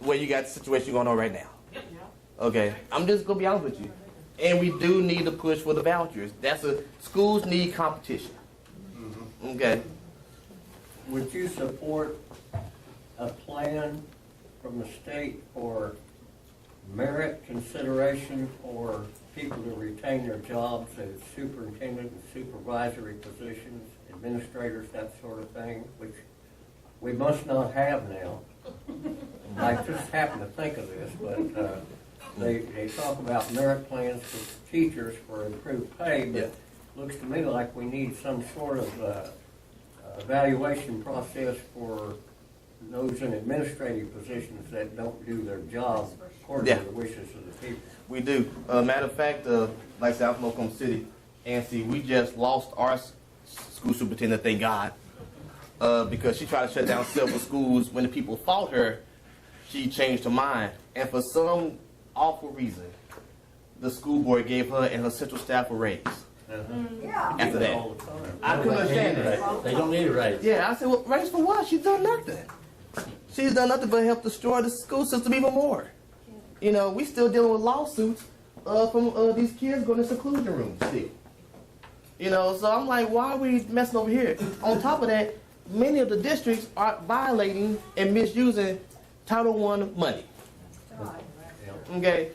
where you got the situation going on right now. Okay, I'm just gonna be honest with you, and we do need to push for the vouchers. Schools need competition. Okay. Would you support a plan from the state for merit consideration for people to retain their jobs as superintendent and supervisory positions, administrators, that sort of thing, which we must not have now? I just happened to think of this, but they talk about merit plans for teachers for improved pay, but it looks to me like we need some sort of evaluation process for those in administrative positions that don't do their job according to the wishes of the people. We do. Matter of fact, like I said, I'm from Oklahoma City, and see, we just lost our school superintendent, thank God, because she tried to shut down several schools. When the people fought her, she changed her mind, and for some awful reason, the school board gave her and her central staff a raise. Yeah. After that, I couldn't understand that. They don't need a raise. Yeah, I said, well, raise for what? She's done nothing. She's done nothing but help destroy the school system even more. You know, we still dealing with lawsuits from these kids going to seclusion rooms still. You know, so I'm like, why are we messing over here? On top of that, many of the districts are violating and misusing Title I money. Okay,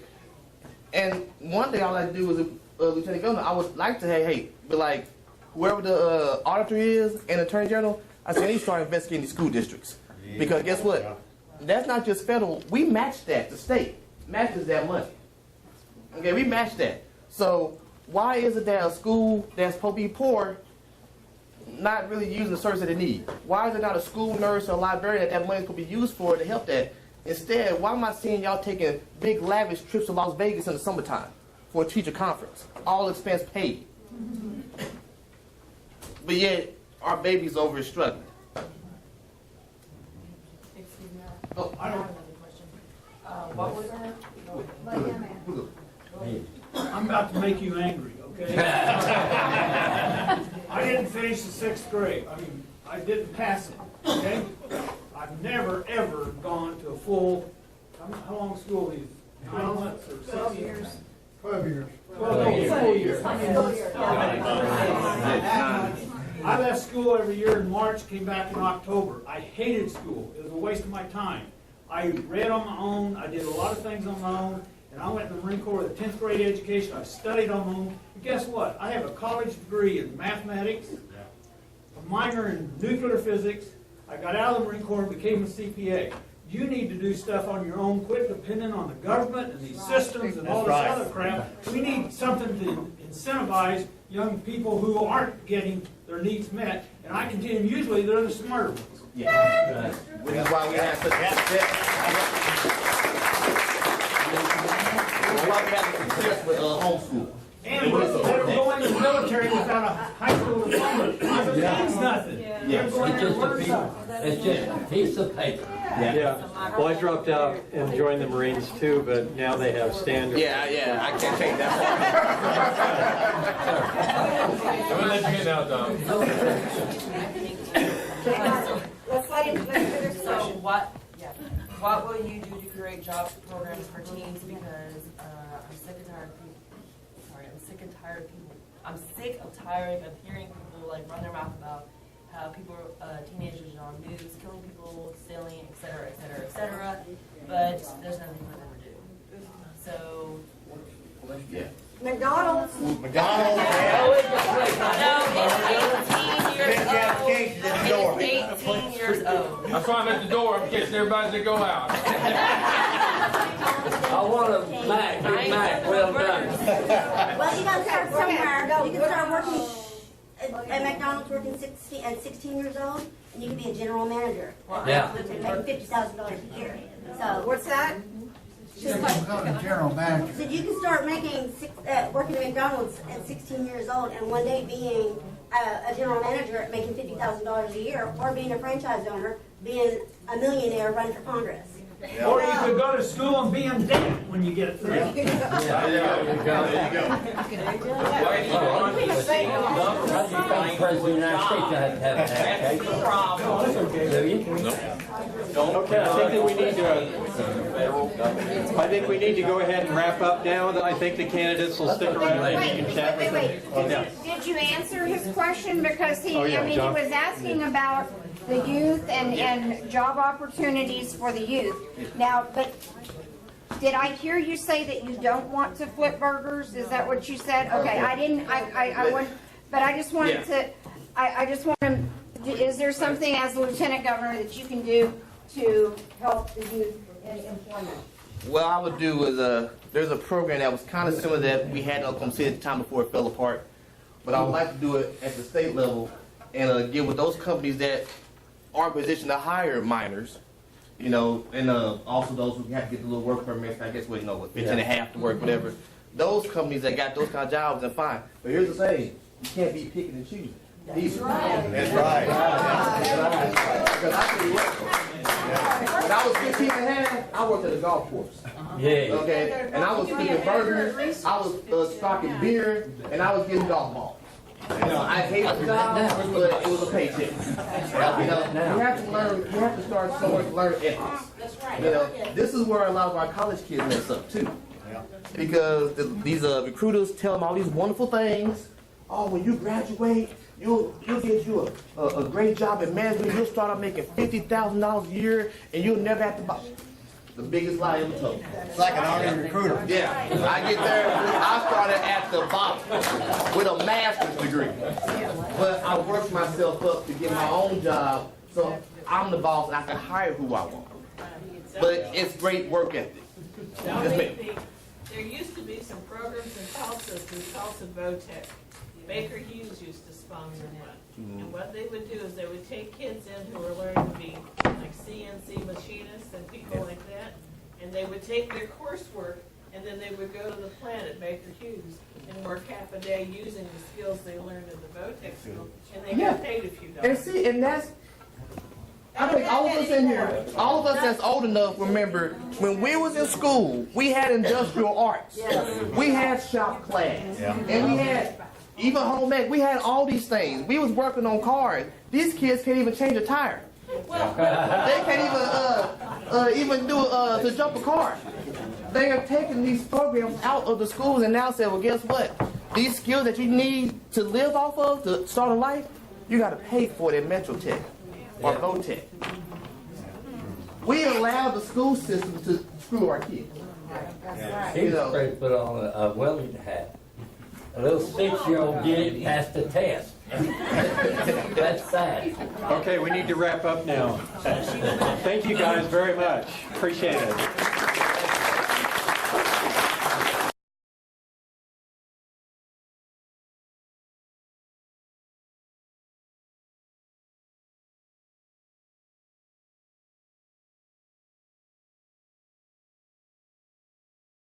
and one thing I like to do as a lieutenant governor, I would like to be like, whoever the auditor is and attorney general, I say they need to start investigating these school districts. Because guess what? That's not just federal. We match that. The state matches that money. Okay, we match that. So why is it that a school that's supposed to be poor not really using the service that they need? Why is it not a school nurse or a librarian that money could be used for to help that? Instead, why am I seeing y'all taking big lavish trips to Las Vegas in the summertime for a teacher conference? All expense paid. But yet, our babies over is struggling. Excuse me. Oh, I have another question. What was that? I'm about to make you angry, okay? I didn't finish the 6th grade. I mean, I didn't pass it, okay? I've never, ever gone to a full, how long school is it? 9 months or 6 years? 12 years. 12 full years. I left school every year in March, came back in October. I hated school. It was a waste of my time. I read on my own. I did a lot of things on my own. And I went to the Marine Corps with a 10th grade education. I studied on my own. And guess what? I have a college degree in mathematics, a minor in nuclear physics. I got out of the Marine Corps and became a CPA. You need to do stuff on your own. Quit depending on the government and these systems and all this other crap. We need something to incentivize young people who aren't getting their needs met. And I can tell you, usually they're the smarter ones. Yeah. Which is why we have such success with homeschool. And they're going to the military without a high school diploma. It means nothing. They're going there to learn something. It's just a piece of paper. Yeah. Well, I dropped out and joined the Marines too, but now they have standards. Yeah, I can't take that. I'm gonna let you get out, Tom. Let's let him finish this So question. what will you do to create job programs for teens? Because I'm sick and tired of people. Sorry, I'm sick and tired of people. I'm sick of tiring of hearing people like run their mouth about how people, teenagers are on news, killing people, stealing, et cetera, et cetera, et cetera. But there's nothing for them to do. So. Yeah. McDonald's. McDonald's, yeah. No, it's 18 years old. That's why I'm at the door in case everybody's to go out. I want a Mac, Big Mac, well done. Well, you gotta start somewhere. You can start working at McDonald's working 16 years old, and you can be a general manager. Yeah. Making $50,000 a year. So What's that? just Not a general manager. so you can start making working at McDonald's at 16 years old, and one day being a general manager making $50,000 a year, or being a franchise owner, being a millionaire running for Congress. Or you could go to school and be in debt when you get through. There you go. President of the United States, I have to have that. Do you? Okay, I think that we need to go ahead and wrap up now. I think the candidates will stick around and you can chat with them. Yeah. Did you answer his question? Because he, Oh, yeah, I mean, he John. was asking about the youth and job opportunities for the youth. Now, but did I hear you say that you don't want to flip burgers? Is that what you said? Okay, I didn't, I wouldn't, but I just wanted to, I just want to, is there something as Lieutenant Governor that you can do to help the youth in employment? What I would do is there's a program that was kind of similar that we had in Oklahoma City at the time before it fell apart. But I would like to do it at the state level and get with those companies that are in position to hire minors, you know, and also those who have to get the little work permits, I guess, 15 and a half to work, whatever. Those companies that got those kind of jobs, and fine. But here's the thing, you can't be picking and choosing. That's right. That's right. Because I tell you what, when I was 15 and a half, I worked at a golf course. Yeah. Okay, and I was cooking burgers, I was stocking beer, and I was getting golf balls. You know, I hated the job, but it was a paycheck. You know, you have to learn, you have to start somewhere to learn ethics. You know, this is where a lot of our college kids mess up too. because these recruiters tell them all these wonderful things. Oh, when you graduate, you'll get you a great job in management. You'll start out making $50,000 a year, and you'll never have to buy. The biggest lie ever told. It's like an army recruiter. Yeah, I get there. I started at the bottom with a master's degree, but I worked myself up to get my own job. So I'm the boss, and I can hire who I want. But it's great work ethic. There used to be some programs in Tulsa through Tulsa VOTEC. Baker Hughes used to sponsor one. And what they would do is they would take kids in who were learning to be like CNC machinists and people like that, and they would take their coursework, and then they would go to the plant at Baker Hughes and work half a day using the skills they learned in the VOTEC school, and they got paid a few dollars. And see, and that's, I think all of us in here, all of us that's old enough remember when we was in school, we had industrial arts. We had shop class. And we had even home ec. We had all these things. We was working on cars. These kids can't even change a tire. They can't even do to jump a car. They are taking these programs out of the schools and now say, well, guess what? These skills that you need to live off of to start a life, you got to pay for it at Metro Tech or VOTEC. We allow the school system to screw our kids. He's afraid to put on a welding hat. A little 6-year-old did it and passed the test. That's sad. Okay, we need to wrap up now. Thank you guys very much. Appreciate it.